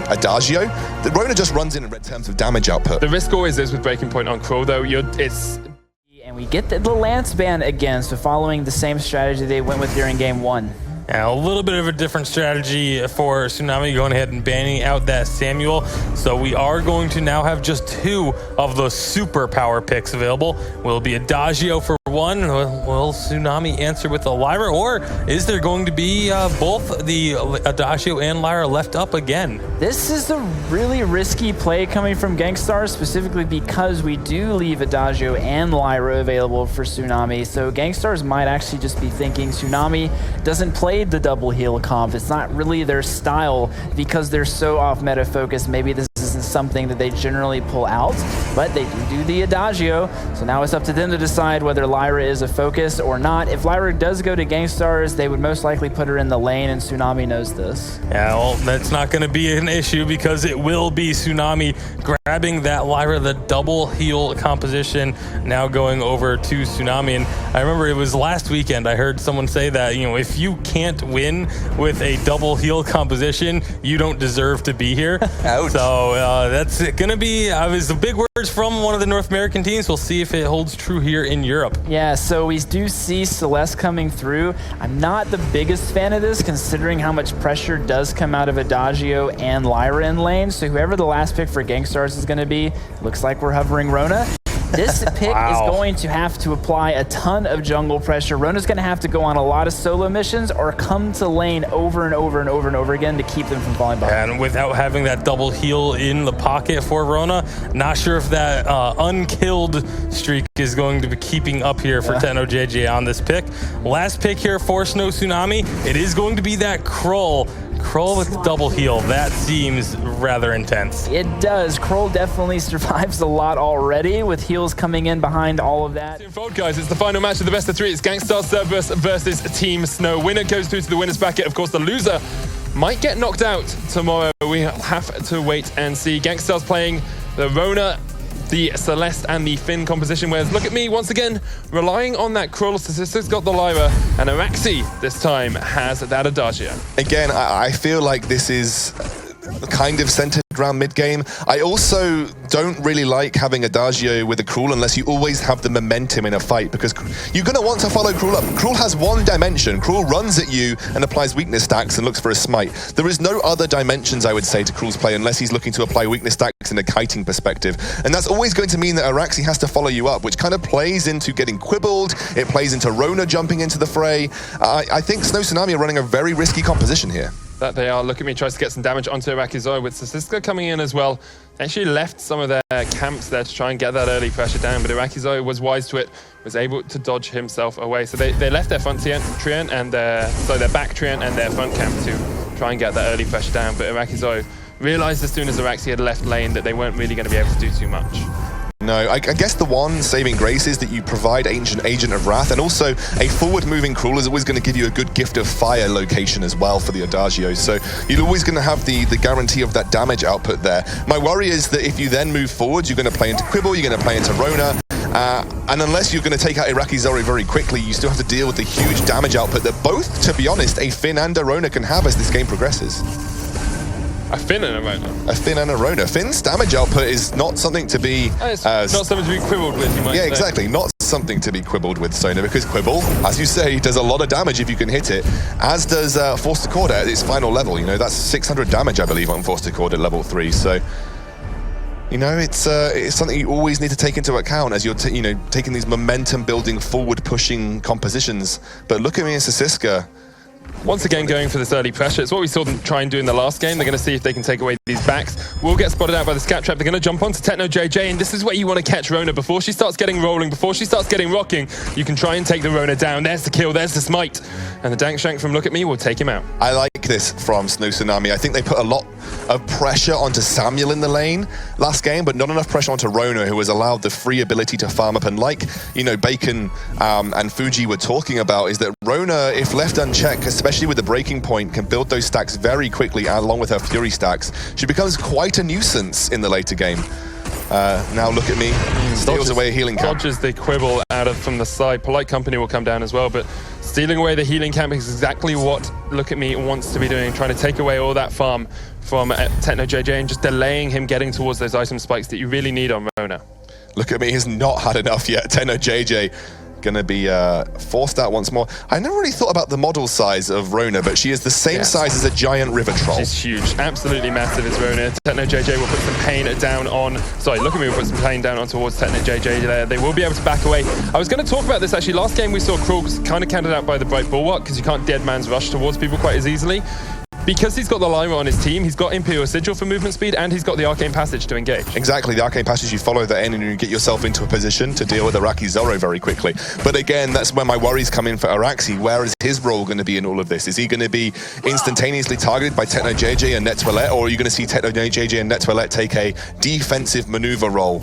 Adagio, the Rona just runs in terms of damage output. The risk always is with Breaking Point on Cruel, though. And we get the Lance ban again, so following the same strategy they went with during game 1. Yeah, a little bit of a different strategy for Tsunami, going ahead and banning out that Samuel. So we are going to now have just 2 of the super power picks available. Will be Adagio for one. Will Tsunami answer with a Lyra, or is there going to be both the Adagio and Lyra left up again? This is a really risky play coming from GankStars, specifically because we do leave Adagio and Lyra available for Tsunami. So GankStars might actually just be thinking Tsunami doesn't play the double heal comp. It's not really their style because they're so off meta focused. Maybe this isn't something that they generally pull out, but they do the Adagio. So now it's up to them to decide whether Lyra is a focus or not. If Lyra does go to GankStars, they would most likely put her in the lane, and Tsunami knows this. Yeah, well, that's not going to be an issue because it will be Tsunami grabbing that Lyra, the double heal composition, now going over to Tsunami. And I remember it was last weekend I heard someone say that, you know, if you can't win with a double heal composition, you don't deserve to be here. Ouch. So that's going to be the big words from one of the North American teams. We'll see if it holds true here in Europe. Yeah, so we do see Celeste coming through. I'm not the biggest fan of this, considering how much pressure does come out of Adagio and Lyra in lane. So whoever the last pick for GankStars is going to be, looks like we're hovering Rona. This pick is going to have to apply a ton of jungle pressure. Rona's going to have to go on a lot of solo missions or come to lane over and over and over and over again to keep them from falling behind. And without having that double heal in the pocket for Rona, not sure if that unkilled streak is going to be keeping up here for TechnoJJ on this pick. Last pick here for Snow Tsunami, it is going to be that Krull. Krull with the double heal, that seems rather intense. It does. Krull definitely survives a lot already with heals coming in behind all of that. Involved, guys, it's the final match of the best of three. It's GankStars Cerberus versus Team Snow. Winner goes through to the winner's bracket. Of course, the loser might get knocked out tomorrow. We have to wait and see. GankStars playing the Rona, the Celeste, and the Finn composition, whereas look at me once again relying on that Krull. Statistics got the Lyra, and Araxi this time has that Adagio. Again, I feel like this is kind of centered around mid-game. I also don't really like having Adagio with a Krull unless you always have the momentum in a fight, because you're going to want to follow Krull up. Krull has one dimension. Krull runs at you and applies weakness stacks and looks for a smite. There is no other dimensions, I would say, to Krull's play unless he's looking to apply weakness stacks in a kiting perspective. And that's always going to mean that Araxi has to follow you up, which kind of plays into getting quibbled. It plays into Rona jumping into the fray. I think Snow Tsunami are running a very risky composition here. That they are. Look at me, tries to get some damage onto Arakizo with Sasiska coming in as well. Actually left some of their camps there to try and get that early pressure down, but Arakizo was wise to it, was able to dodge himself away. So they left their front treant and their back treant and their front camp to try and get that early pressure down, but Arakizo realized as soon as Araxi had left lane that they weren't really going to be able to do too much. No, I guess the one saving grace is that you provide Agent of Wrath, and also a forward-moving Krull is always going to give you a good gift of fire location as well for the Adagio. So you're always going to have the guarantee of that damage output there. My worry is that if you then move forward, you're going to play into Quibble, you're going to play into Rona, and unless you're going to take out Irakizori very quickly, you still have to deal with the huge damage output that both, to be honest, a Finn and a Rona can have as this game progresses. A Finn and a Rona. A Finn and a Rona. Finn's damage output is not something to be... It's not something to be quibbled with, you might say. Exactly. Not something to be quibbled with, Sona, because Quibble, as you say, does a lot of damage if you can hit it, as does Forced Accord at its final level. You know, that's 600 damage, I believe, on Forced Accord at level 3. So, you know, it's something you always need to take into account as you're, taking these momentum-building, forward-pushing compositions. But look at me and Sasiska. Once again, going for this early pressure. It's what we saw them try and do in the last game. They're going to see if they can take away these backs. We'll get spotted out by the scat trap. They're going to jump onto TechnoJJ, and this is where you want to catch Rona. Before she starts getting rolling, before she starts getting rocking, you can try and take the Rona down. There's the kill, there's the smite. And the Dank Shank from Look At Me will take him out. I like this from Snow Tsunami. I think they put a lot of pressure onto Samuel in the lane last game, but not enough pressure onto Rona, who was allowed the free ability to farm up. And like, Bacon and Fuji were talking about, is that Rona, if left unchecked, especially with the breaking point, can build those stacks very quickly, along with her Fury stacks. She becomes quite a nuisance in the later game. Now look at me, steals away a healing camp. Dodges the Quibble out of from the side. Polite Company will come down as well, but stealing away the healing camp is exactly what Look At Me wants to be doing, trying to take away all that farm from TechnoJJ and just delaying him getting towards those item spikes that you really need on Rona. Look At Me has not had enough yet. TechnoJJ going to be forced out once more. I never really thought about the model size of Rona, but she is the same size as a giant river troll. She's huge, absolutely massive is Rona. Techno JJ will put some pain down on, sorry, look at me, will put some pain down on towards Techno JJ there. They will be able to back away. I was going to talk about this actually. Last game we saw Krul's kind of counted out by the Bright Bulwark because you can't dead man's rush towards people quite as easily. Because he's got the Lyra on his team, he's got Imperial Sigil for movement speed, and he's got the Arcane Passage to engage. Exactly, the Arcane Passage, you follow that in and you get yourself into a position to deal with Iraqi Zoro very quickly. But again, that's where my worries come in for Araxi. Where is his role going to be in all of this? Is he going to be instantaneously targeted by Techno JJ and Net Toilette, or are you going to see Techno JJ and Net Toilette take a defensive maneuver role,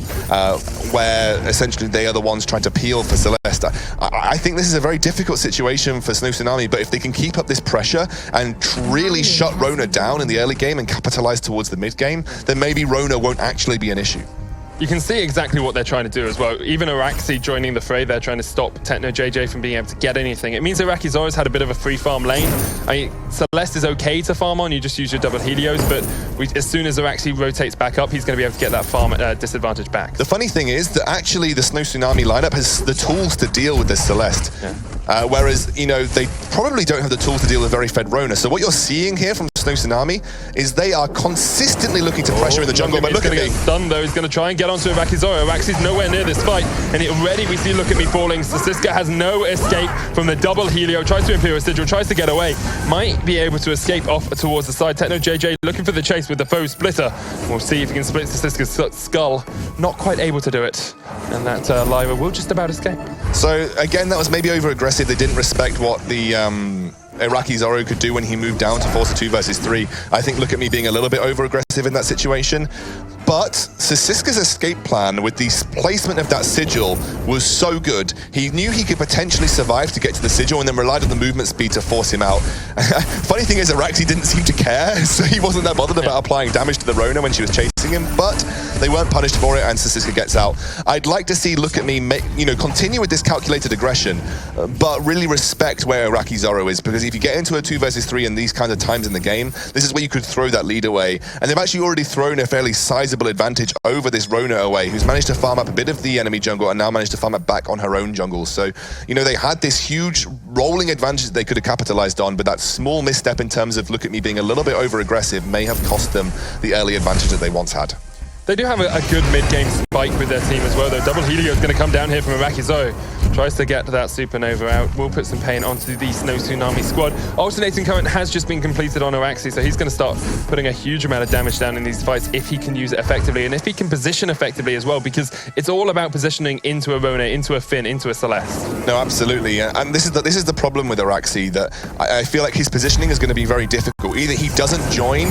where essentially they are the ones trying to peel for Celeste? I think this is a very difficult situation for Snow Tsunami, but if they can keep up this pressure and really shut Rona down in the early game and capitalize towards the mid game, then maybe Rona won't actually be an issue. You can see exactly what they're trying to do as well. Even Araxi joining the fray, they're trying to stop Techno JJ from being able to get anything. It means Iraqi Zoro's had a bit of a free farm lane. I mean, Celeste is okay to farm on, you just use your double Helios, but as soon as Araxi rotates back up, he's going to be able to get that farm disadvantage back. The funny thing is that actually the Snow Tsunami lineup has the tools to deal with this Celeste. Whereas, you know, they probably don't have the tools to deal with very fed Rona. So what you're seeing here from Snow Tsunami is they are consistently looking to pressure in the jungle, but look at me. He's going to get stunned though, he's going to try and get onto Iraqi Zoro. Araxi's nowhere near this fight, and already we see Look at Me falling. Sasiska has no escape from the double Helio, tries to Imperial Sigil, tries to get away, might be able to escape off towards the side. Techno JJ looking for the chase with the foe splitter. We'll see if he can split Sasiska's skull. Not quite able to do it, and that Lyra will just about escape. So again, that was maybe over-aggressive. They didn't respect what the Iraqi Zoro could do when he moved down to force a 2 versus 3. I think Look at Me being a little bit over-aggressive in that situation. But Sasiska's escape plan with the placement of that sigil was so good. He knew he could potentially survive to get to the sigil and then relied on the movement speed to force him out. Funny thing is, Araxi didn't seem to care, so he wasn't that bothered about applying damage to the Rona when she was chasing him, but they weren't punished for it and Sasiska gets out. I'd like to see Look at Me continue with this calculated aggression, but really respect where Iraqi Zoro is, because if you get into a 2 versus 3 in these kinds of times in the game, this is where you could throw that lead away. And they've actually already thrown a fairly sizable advantage over this Rona away, who's managed to farm up a bit of the enemy jungle and now managed to farm it back on her own jungle. So, you know, they had this huge rolling advantage that they could have capitalized on, but that small misstep in terms of Look at Me being a little bit over-aggressive may have cost them the early advantage that they once had. They do have a good mid-game spike with their team as well, though. Double Helio is going to come down here from Iraqi Zoro. Tries to get that Supernova out. Will put some pain onto the Snow Tsunami squad. Alternating Current has just been completed on Araxi, so he's going to start putting a huge amount of damage down in these fights if he can use it effectively, and if he can position effectively as well, because it's all about positioning into a Rona, into a Finn, into a Celeste. No, absolutely. And this is the problem with Araxi, that I feel like his positioning is going to be very difficult. Either he doesn't join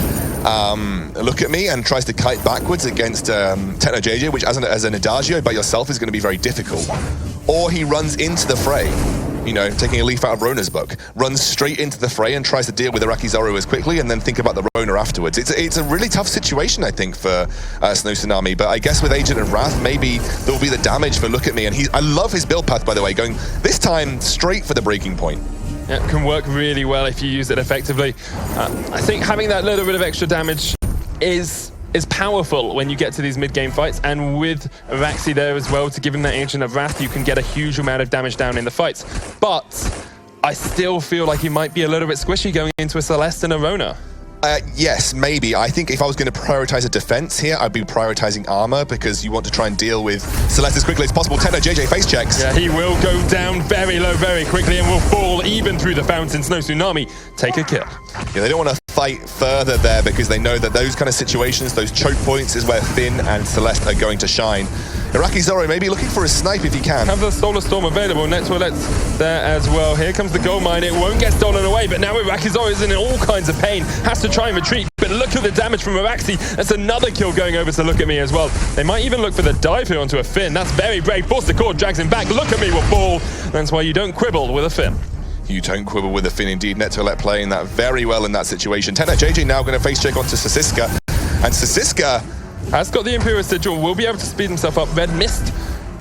Look at Me and tries to kite backwards against Techno JJ, which as an Adagio by yourself is going to be very difficult. Or he runs into the fray, you know, taking a leaf out of Rona's book, runs straight into the fray and tries to deal with Iraqi Zoro as quickly and then think about the Rona afterwards. It's a really tough situation, I think, for Snow Tsunami, but I guess with Agent of Wrath, maybe there'll be the damage for Look at Me. And I love his build path, by the way, going this time straight for the breaking point. Yeah, it can work really well if you use it effectively. I think having that little bit of extra damage is powerful when you get to these mid-game fights, and with Araxi there as well to give him that Ancient of Wrath, you can get a huge amount of damage down in the fights. But I still feel like he might be a little bit squishy going into a Celeste and a Rona. Yes, maybe. I think if I was going to prioritize a defense here, I'd be prioritizing armor, because you want to try and deal with Celeste as quickly as possible. Techno JJ face checks. Yeah, he will go down very low very quickly and will fall even through the fountain. Snow Tsunami take a kill. Yeah, they don't want to fight further there, because they know that those kind of situations, those choke points, is where Finn and Celeste are going to shine. Iraqi Zoro maybe looking for a snipe if he can. Have the Solar Storm available. Net Toilette's there as well. Here comes the gold mine. It won't get stolen away, but now Iraqi Zoro is in all kinds of pain. Has to try and retreat, but look at the damage from Araxi. That's another kill going over to Look at Me as well. They might even look for the dive here onto a Finn. That's very brave. Force the cord, drags him back. Look at Me will fall. That's why you don't quibble with a Finn. You don't quibble with a Finn indeed. Net Toilette playing that very well in that situation. Techno JJ now going to face check onto Sasiska, and Sasiska has got the Imperial Sigil, will be able to speed himself up. Red Mist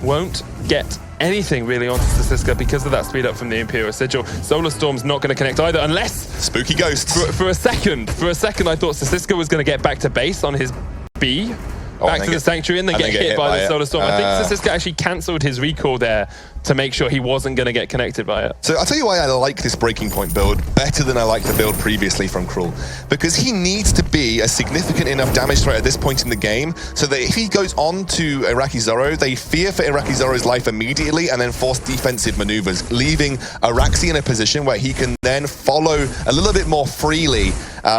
won't get anything really onto Sasiska because of that speed up from the Imperial Sigil. Solar Storm's not going to connect either, unless... Spooky Ghosts. For a second I thought Sasiska was going to get back to base on his B, back to the Sanctuary, and then get hit by the Solar Storm. I think Sasiska actually cancelled his recall there to make sure he wasn't going to get connected by it. So I'll tell you why I like this breaking point build better than I liked the build previously from Cruel. Because he needs to be a significant enough damage threat at this point in the game so that if he goes on to Iraqi Zoro, they fear for Iraqi Zoro's life immediately and then force defensive maneuvers, leaving Araxi in a position where he can then follow a little bit more freely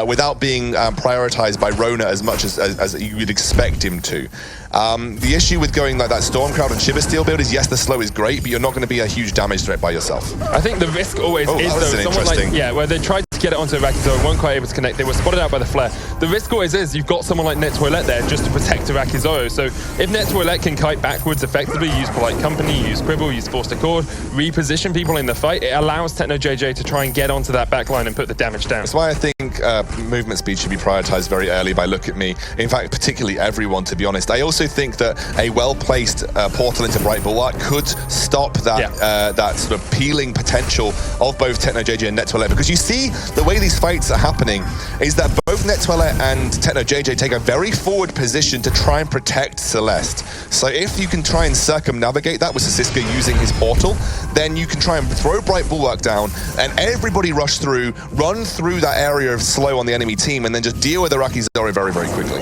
without being prioritized by Rona as much as you would expect him to. The issue with going like that Stormcloud and Shiver Steel build is, yes, the slow is great, but you're not going to be a huge damage threat by yourself. I think the risk always is, though, someone like, where they tried to get it onto Iraqi Zoro, weren't quite able to connect, they were spotted out by the flare. The risk always is, you've got someone like Net Toilet there just to protect Iraqi Zoro, so if Net Toilet can kite backwards effectively, use Polite Company, use Quibble, use Forced Accord, reposition people in the fight, it allows Techno JJ to try and get onto that backline and put the damage down. That's why I think movement speed should be prioritized very early by Look At Me. In fact, particularly everyone, to be honest. I also think that a well-placed portal into Bright Bulwark could stop that that sort of peeling potential of both Techno JJ and Net Toilet, because you see the way these fights are happening is that both Net Toilet and Techno JJ take a very forward position to try and protect Celeste. So if you can try and circumnavigate that with Sisiska using his portal, then you can try and throw Bright Bulwark down and everybody rush through, run through that area of slow on the enemy team, and then just deal with Iraqi Zoro very, very quickly.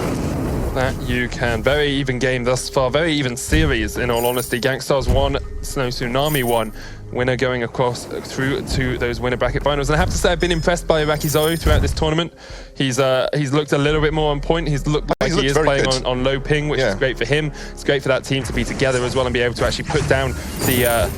That you can. Very even game thus far, very even series, in all honesty. GankStars 1, Snow Tsunami 1. Winner going across through to those winner bracket finals. And I have to say, I've been impressed by Iraqi Zoro throughout this tournament. He's looked a little bit more on point. He's looked like he is playing on low ping, which is great for him. It's great for that team to be together as well and be able to actually put down the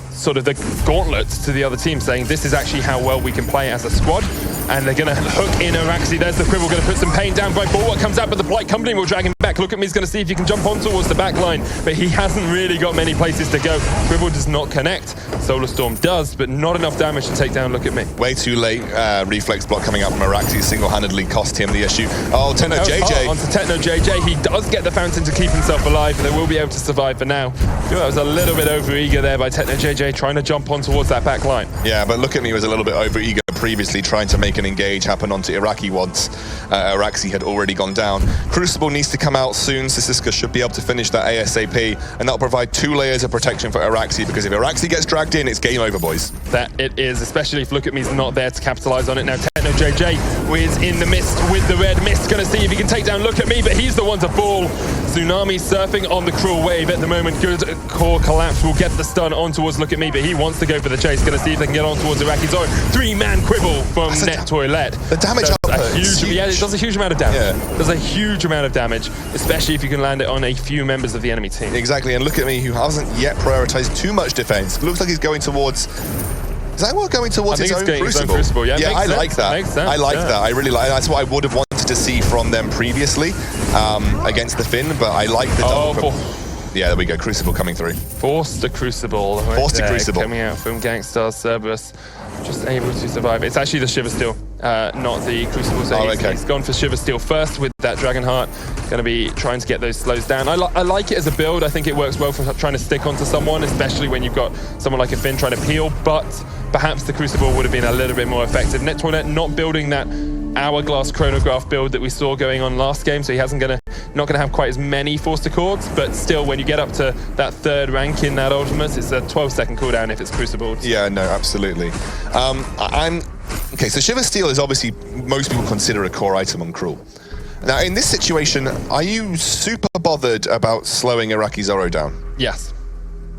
sort of the gauntlet to the other team, saying this is actually how well we can play as a squad. And they're going to hook in Araxi. There's the Quibble, going to put some pain down. Bright Bulwark comes out, but the Polite Company will drag him back. Look At Me, he's going to see if he can jump on towards the back line, but he hasn't really got many places to go. Quibble does not connect. Solar Storm does, but not enough damage to take down Look At Me. Way too late. Reflex block coming up from Araxi single-handedly cost him the issue. Oh, Techno JJ. Onto Techno JJ. He does get the fountain to keep himself alive, and they will be able to survive for now. That was a little bit over-eager there by Techno JJ, trying to jump on towards that back line. Yeah, but Look At Me was a little bit over-eager previously, trying to make an engage happen onto Iraqi once Araxi had already gone down. Crucible needs to come out soon. Sisiska should be able to finish that ASAP, and that'll provide 2 layers of protection for Araxi, because if Araxi gets dragged in, it's game over, boys. That it is, especially if Look At Me's not there to capitalize on it. Now Techno JJ is in the mist with the red mist, gonna see if he can take down Look At Me, but he's the one to fall. Tsunami surfing on the Cruel wave at the moment. Good core collapse will get the stun on towards Look At Me, but he wants to go for the chase. Gonna see if they can get on towards Iraqi Zoro. 3-man Quibble from Net Toilet. The damage output is huge. Yeah, it does a huge amount of damage. Does a huge amount of damage, especially if you can land it on a few members of the enemy team. Exactly, and Look At Me, who hasn't yet prioritized too much defense. Looks like he's going towards... Is that what going towards his own Crucible? Yeah, I like that. I like that. I really like. That's what I would have wanted to see from them previously against the Finn, but I like the double. Yeah, there we go. Crucible coming through. Forced the Crucible. Forced the Crucible. Coming out from GankStars Cerberus. Just able to survive. It's actually the Shiver Steel, not the Crucible. So he's gone for Shiver Steel first with that Dragonheart. Going to be trying to get those slows down. I like it as a build. I think it works well for trying to stick onto someone, especially when you've got someone like a Finn trying to peel, but perhaps the Crucible would have been a little bit more effective. Net Toilet not building that hourglass chronograph build that we saw going on last game, so he not gonna have quite as many forced accords, but still, when you get up to that 3rd rank in that ultimate, it's a 12-second cooldown if it's Crucible. Yeah, no, absolutely. Okay, so Shiver Steel is obviously, most people consider a core item on Cruel. Now, in this situation, are you super bothered about slowing Iraqi Zoro down? Yes.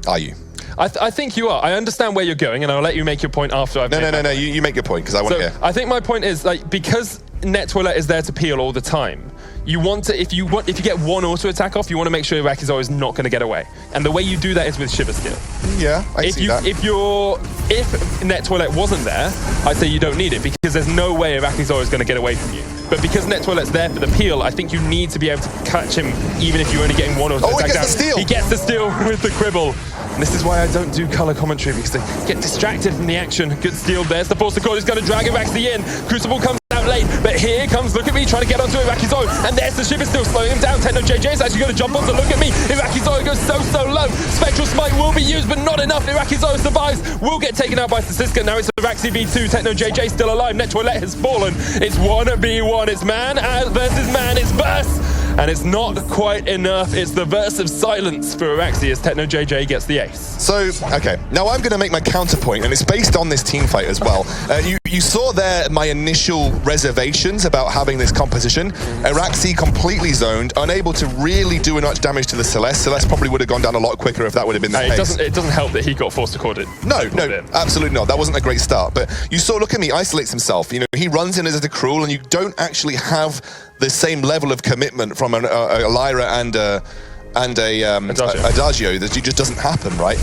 Are you? I think you are. I understand where you're going, and I'll let you make your point after I've made No, you make your point, because I want to hear. I think my point is, like, because Net Toilet is there to peel all the time, you want to, if you get one auto attack off, you want to make sure Iraqi Zoro is not going to get away. And the way you do that is with Shiver Steel. Yeah, I see that. If Net Toilet wasn't there, I'd say you don't need it, because there's no way Iraqi Zoro is going to get away from you. But because Net Toilet's there for the peel, I think you need to be able to catch him, even if you're only getting one auto attack down. The steal. He gets the steal with the Quibble. And this is why I don't do color commentary, because they get distracted from the action. Good steal. There's the Force Accord. He's going to drag Araxi in. Crucible comes out late, but here comes Look At Me trying to get onto Iraqi Zoro, and there's the Shiver Steel slowing him down. Techno JJ is actually going to jump on to Look At Me. Iraqi Zoro goes so low. Spectral Smite will be used, but not enough. Iraqi Zoro survives. Will get taken out by Sisiska. Now it's Araxi v2. Techno JJ still alive. Net Toilet has fallen. It's 1v1. It's man versus man. It's burst. and it's not quite enough. It's the burst of silence for Araxi as Techno JJ gets the ace. So, okay, now I'm going to make my counterpoint, and it's based on this team fight as well. You saw there my initial reservations about having this composition. Araxi completely zoned, unable to really do much damage to the Celeste. Celeste probably would have gone down a lot quicker if that would have been the case. It doesn't help that he got forced to court it. No, absolutely not. That wasn't a great start. But you saw, look at me, isolates himself. You know, he runs in as a Cruel, and you don't actually have the same level of commitment from a Lyra and a Adagio. That just doesn't happen, right?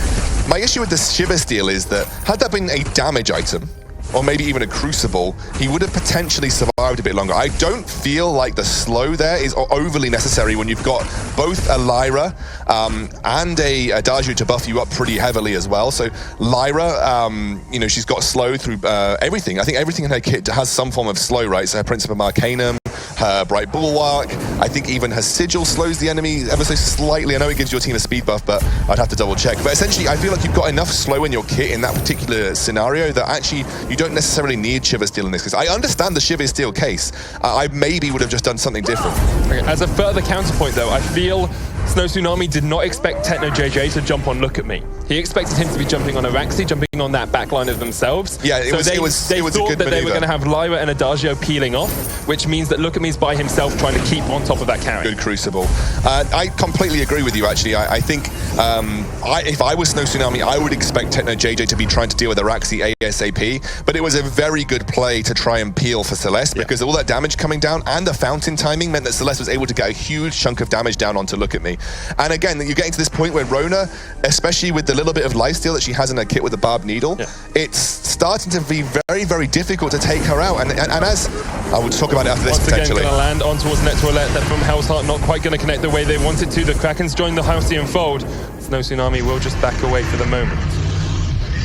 My issue with the Shiver Steel is that had that been a damage item, or maybe even a Crucible, he would have potentially survived a bit longer. I don't feel like the slow there is overly necessary when you've got both a Lyra and a Adagio to buff you up pretty heavily as well. So Lyra, you know, she's got slow through everything. I think everything in her kit has some form of slow, right? So her Principum Arcanum, her Bright Bulwark, I think even her Sigil slows the enemy ever so slightly. I know it gives your team a speed buff, but I'd have to double check. But essentially, I feel like you've got enough slow in your kit in that particular scenario that actually you don't necessarily need Shiver Steel in this case. I understand the Shiver Steel case. I maybe would have just done something different. Okay, as a further counterpoint though, I feel Snow Tsunami did not expect Techno JJ to jump on Look at Me. He expected him to be jumping on Araxi, jumping on that backline of themselves. Yeah, they thought that they were going to have Lyra and Adagio peeling off, which means that Look at Me's by himself trying to keep on top of that carry. Good Crucible. I completely agree with you, actually. I think if I was Snow Tsunami, I would expect Techno JJ to be trying to deal with Araxi ASAP, but it was a very good play to try and peel for Celeste, because all that damage coming down and the fountain timing meant that Celeste was able to get a huge chunk of damage down onto Look at Me. And again, you're getting to this point where Rona, especially with the little bit of lifesteal that she has in her kit with the barbed needle, it's starting to be very, very difficult to take her out. And as I will talk about it after this, potentially. Once again, going to land on towards Net Toilette. That from Hell's Heart not quite going to connect the way they wanted to. The Kraken's joined the Halcyon fold. Snow Tsunami will just back away for the moment.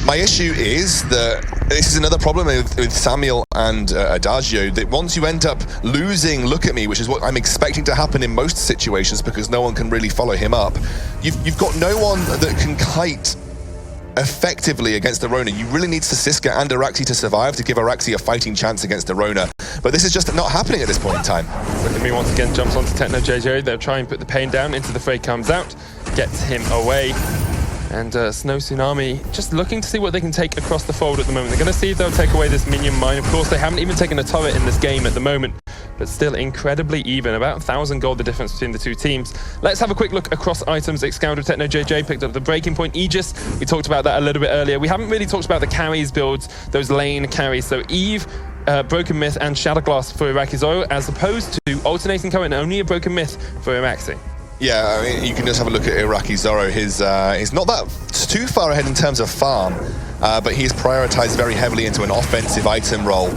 My issue is that this is another problem with Samuel and Adagio, that once you end up losing Look at Me, which is what I'm expecting to happen in most situations because no one can really follow him up, you've got no one that can kite effectively against the Rona. You really need Sisiska and Araxi to survive to give Araxi a fighting chance against the Rona. But this is just not happening at this point in time. Look at Me once again jumps onto Techno JJ. They'll try and put the pain down. Into the Fray comes out, gets him away. And Snow Tsunami just looking to see what they can take across the fold at the moment. They're going to see if they'll take away this minion mine. Of course, they haven't even taken a turret in this game at the moment, but still incredibly even. About 1,000 gold the difference between the two teams. Let's have a quick look across items. Excalibur, Techno JJ picked up the Breaking Point. Aegis, we talked about that a little bit earlier. We haven't really talked about the carries builds, those lane carries. So Eve, Broken Myth, and Shadowglass for Iraqi Zoro, as opposed to Alternating Current and only a Broken Myth for Araxi. Yeah, I mean, you can just have a look at Iraqi Zoro. He's not that too far ahead in terms of farm, but he's prioritized very heavily into an offensive item role,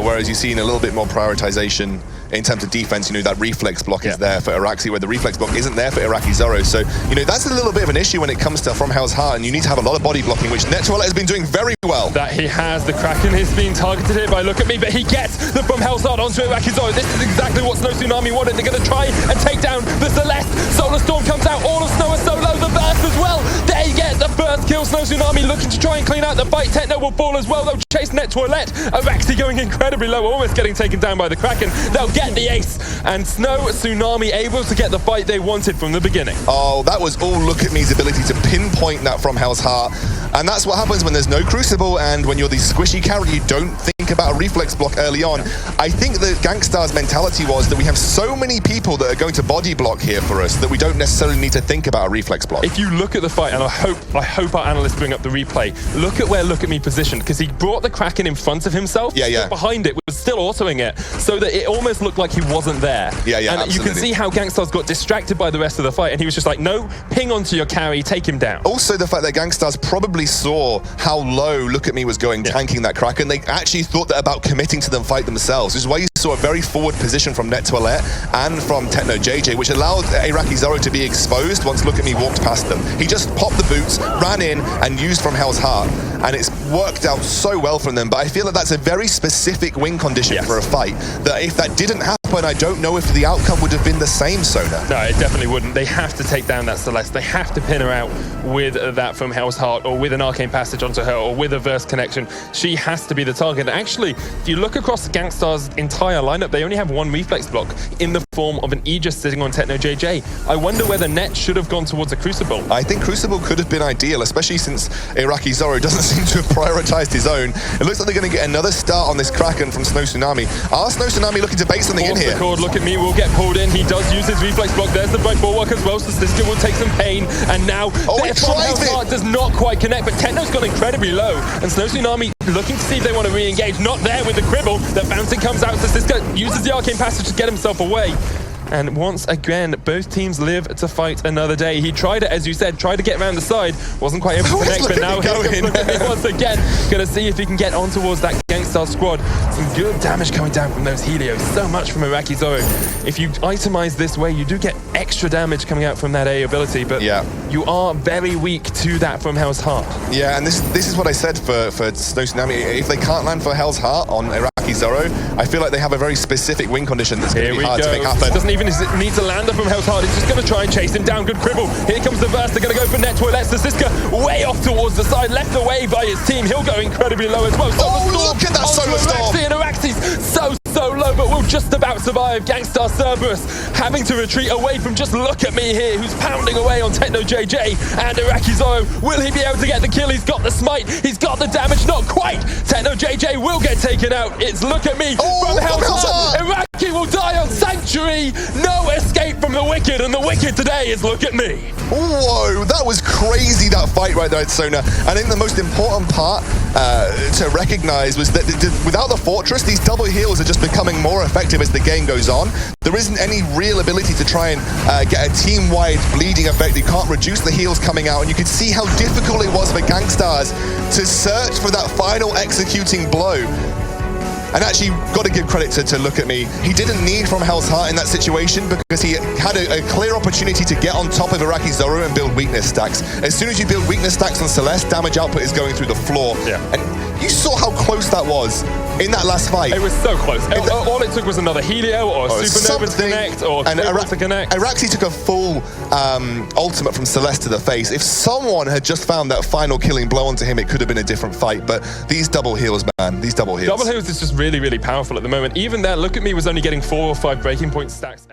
whereas you've seen a little bit more prioritization in terms of defense. You know, that reflex block is there for Araxi, where the reflex block isn't there for Iraqi Zoro. So, you know, that's a little bit of an issue when it comes to From Hell's Heart, and you need to have a lot of body blocking, which Net Toilette has been doing very well. That he has. The Kraken is being targeted here by Look at Me, but he gets the From Hell's Heart onto Iraqi Zoro. This is exactly what Snow Tsunami wanted. They're going to try and take down the Celeste. Solar Storm comes out. All of Snow is solo. The burst as well. They get the first kill. Snow Tsunami looking to try and clean out the fight. Techno will fall as well. They'll chase Net Toilette. Araxi going incredibly low, almost getting taken down by the Kraken. They'll get the ace. And Snow Tsunami able to get the fight they wanted from the beginning. Oh, that was all Look at Me's ability to pinpoint that From Hell's Heart. And that's what happens when there's no Crucible and when you're the squishy character, you don't think about a reflex block early on. I think the GankStars mentality was that we have so many people that are going to body block here for us that we don't necessarily need to think about a reflex block. If you look at the fight, and I hope our analysts bring up the replay, look at where Look at Me positioned, because he brought the Kraken in front of himself, behind it, was still autoing it, so that it almost looked like he wasn't there. And absolutely. You can see how GankStars got distracted by the rest of the fight, and he was just like, no, ping onto your carry, take him down. Also, the fact that GankStars probably saw how low Look at Me was going, tanking that Kraken. They actually thought that about committing to the fight themselves. This is why you saw a very forward position from Net Toilette and from Techno JJ, which allowed Iraqi Zoro to be exposed once Look at Me walked past them. He just popped the boots, ran in, and used From Hell's Heart. And it's worked out so well from them. But I feel that that's a very specific win condition for a fight, that if that didn't happen, happen, I don't know if the outcome would have been the same, Sona. No, it definitely wouldn't. They have to take down that Celeste. They have to pin her out with that from Hell's Heart, or with an Arcane Passage onto her, or with a Verse Connection. She has to be the target. Actually, if you look across GankStars' entire lineup, they only have one reflex block in the form of an Aegis sitting on Techno JJ. I wonder whether Net should have gone towards a Crucible. I think Crucible could have been ideal, especially since Iraqi Zoro doesn't seem to have prioritized his own. It looks like they're going to get another start on this Kraken from Snow Tsunami. Are Snow Tsunami looking to bait something in here? Cord, look at me, will get pulled in. He does use his reflex block. There's the Bright Bulwark as well, so Siska will take some pain. And now, he tries it! Does not quite connect, but Techno's gone incredibly low. And Snow Tsunami looking to see if they want to re-engage. Not there with the Cribble. The bouncing comes out, so Siska uses the Arcane Passage to get himself away. And once again, both teams live to fight another day. He tried it, as you said, tried to get around the side. Wasn't quite able to connect, but now he's once again. Gonna see if he can get on towards that GankStars squad. Some good damage coming down from those Helios. So much from Iraqi Zoro. If you itemize this way, you do get extra damage coming out from that A ability, but you are very weak to that from Hell's Heart. Yeah, and this is what I said for Snow Tsunami. If they can't land for Hell's Heart on Iraqi Zoro, I feel like they have a very specific win condition that's going to be hard to make happen. Doesn't even need to land from Hell's Heart. He's just going to try and chase him down. Good Cribble. Here comes the burst. They're going to go for net toilets. The Siska way off towards the side, left away by his team. He'll go incredibly low as well. Look at that Solar Storm! And Araxi's so low, but will just about survive. GankStars Cerberus having to retreat away from just look at me here, who's pounding away on Techno JJ and Iraqi Zoro. Will he be able to get the kill? He's got the smite. He's got the damage. Not quite. Techno JJ will get taken out. It's look at me from Hell's Heart. Iraqi will die on Sanctuary. No escape from the Wicked, and the Wicked today is look at me. Whoa, that was crazy, that fight right there at Sona. I think the most important part to recognize was that without the Fortress, these double heals are just becoming more effective as the game goes on. There isn't any real ability to try and get a team-wide bleeding effect. You can't reduce the heals coming out, and you could see how difficult it was for GankStars to search for that final executing blow. And actually, got to give credit to Look At Me. He didn't need from Hell's Heart in that situation because he had a clear opportunity to get on top of Iraqi Zoro and build weakness stacks. As soon as you build weakness stacks on Celeste, damage output is going through the floor. Yeah. And you saw how close that was in that last fight. It was so close. All it took was another Helio or a Supernova to connect or to connect. Iraqi took a full ultimate from Celeste to the face. If someone had just found that final killing blow onto him, it could have been a different fight. But these double heals, man, these double heals. Double heals is just really, really powerful at the moment. Even there, Look At Me was only getting 4 or 5 breaking point stacks.